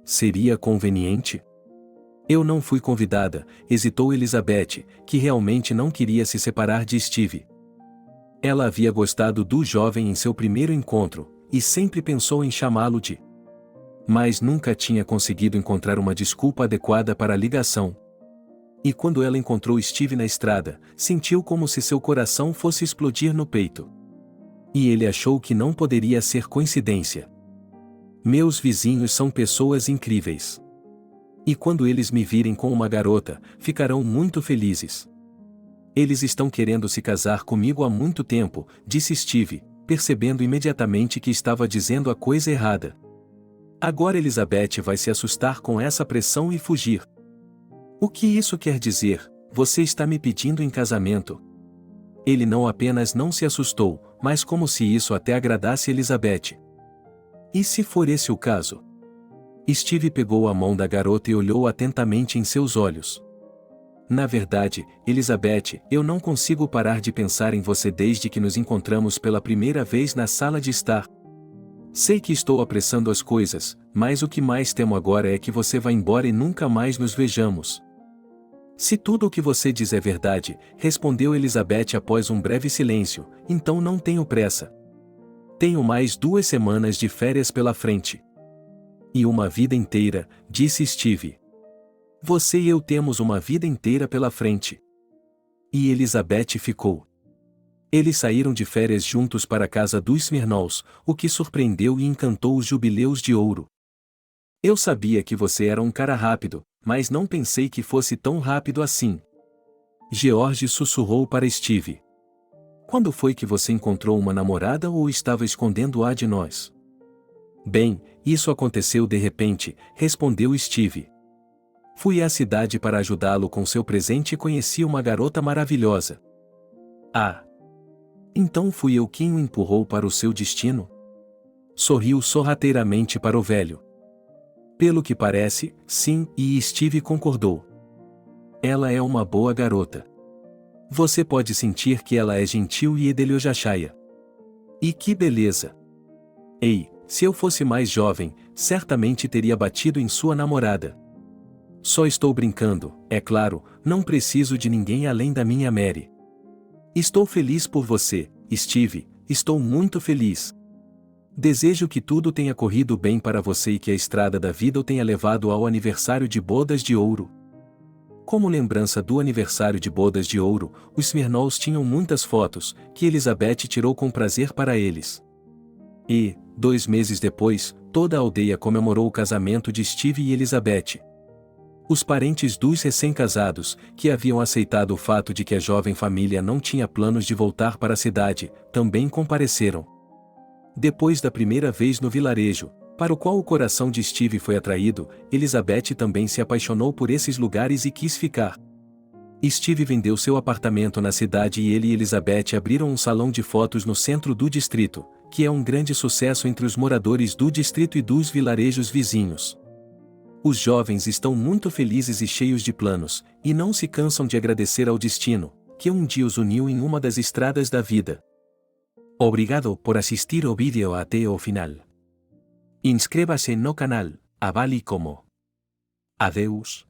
Seria conveniente? Eu não fui convidada, hesitou Elizabeth, que realmente não queria se separar de Steve. Ela havia gostado do jovem em seu primeiro encontro, e sempre pensou em chamá-lo de. Mas nunca tinha conseguido encontrar uma desculpa adequada para a ligação. E quando ela encontrou Steve na estrada, sentiu como se seu coração fosse explodir no peito. E ele achou que não poderia ser coincidência. Meus vizinhos são pessoas incríveis. E quando eles me virem com uma garota, ficarão muito felizes. Eles estão querendo se casar comigo há muito tempo, disse Steve, percebendo imediatamente que estava dizendo a coisa errada. Agora Elizabeth vai se assustar com essa pressão e fugir. O que isso quer dizer? Você está me pedindo em casamento? Ele não apenas não se assustou, mas como se isso até agradasse Elizabeth. E se for esse o caso? Steve pegou a mão da garota e olhou atentamente em seus olhos. Na verdade, Elizabeth, eu não consigo parar de pensar em você desde que nos encontramos pela primeira vez na sala de estar. Sei que estou apressando as coisas, mas o que mais temo agora é que você vá embora e nunca mais nos vejamos. Se tudo o que você diz é verdade, respondeu Elizabeth após um breve silêncio, então não tenho pressa. Tenho mais 2 semanas de férias pela frente. E uma vida inteira, disse Steve. Você e eu temos uma vida inteira pela frente. E Elizabeth ficou. Eles saíram de férias juntos para a casa dos Smirnows, o que surpreendeu e encantou os jubileus de ouro. Eu sabia que você era um cara rápido, mas não pensei que fosse tão rápido assim. George sussurrou para Steve. Quando foi que você encontrou uma namorada ou estava escondendo-a de nós? Bem, isso aconteceu de repente, respondeu Steve. Fui à cidade para ajudá-lo com seu presente e conheci uma garota maravilhosa. Ah! Então fui eu quem o empurrou para o seu destino? Sorriu sorrateiramente para o velho. Pelo que parece, sim, e Steve concordou. Ela é uma boa garota. Você pode sentir que ela é gentil e edeliojachaia. E que beleza! Ei, se eu fosse mais jovem, certamente teria batido em sua namorada. Só estou brincando, é claro, não preciso de ninguém além da minha Mary. Estou feliz por você, Steve, estou muito feliz. Desejo que tudo tenha corrido bem para você e que a estrada da vida o tenha levado ao aniversário de bodas de ouro. Como lembrança do aniversário de bodas de ouro, os Smirnows tinham muitas fotos, que Elizabeth tirou com prazer para eles. E, 2 meses depois, toda a aldeia comemorou o casamento de Steve e Elizabeth. Os parentes dos recém-casados, que haviam aceitado o fato de que a jovem família não tinha planos de voltar para a cidade, também compareceram. Depois da primeira vez no vilarejo, para o qual o coração de Steve foi atraído, Elizabeth também se apaixonou por esses lugares e quis ficar. Steve vendeu seu apartamento na cidade e ele e Elizabeth abriram um salão de fotos no centro do distrito, que é um grande sucesso entre os moradores do distrito e dos vilarejos vizinhos. Os jovens estão muito felizes e cheios de planos, e não se cansam de agradecer ao destino, que um dia os uniu em uma das estradas da vida. Obrigado por assistir ao vídeo até o final. Inscreva-se no canal, avale como. Adeus.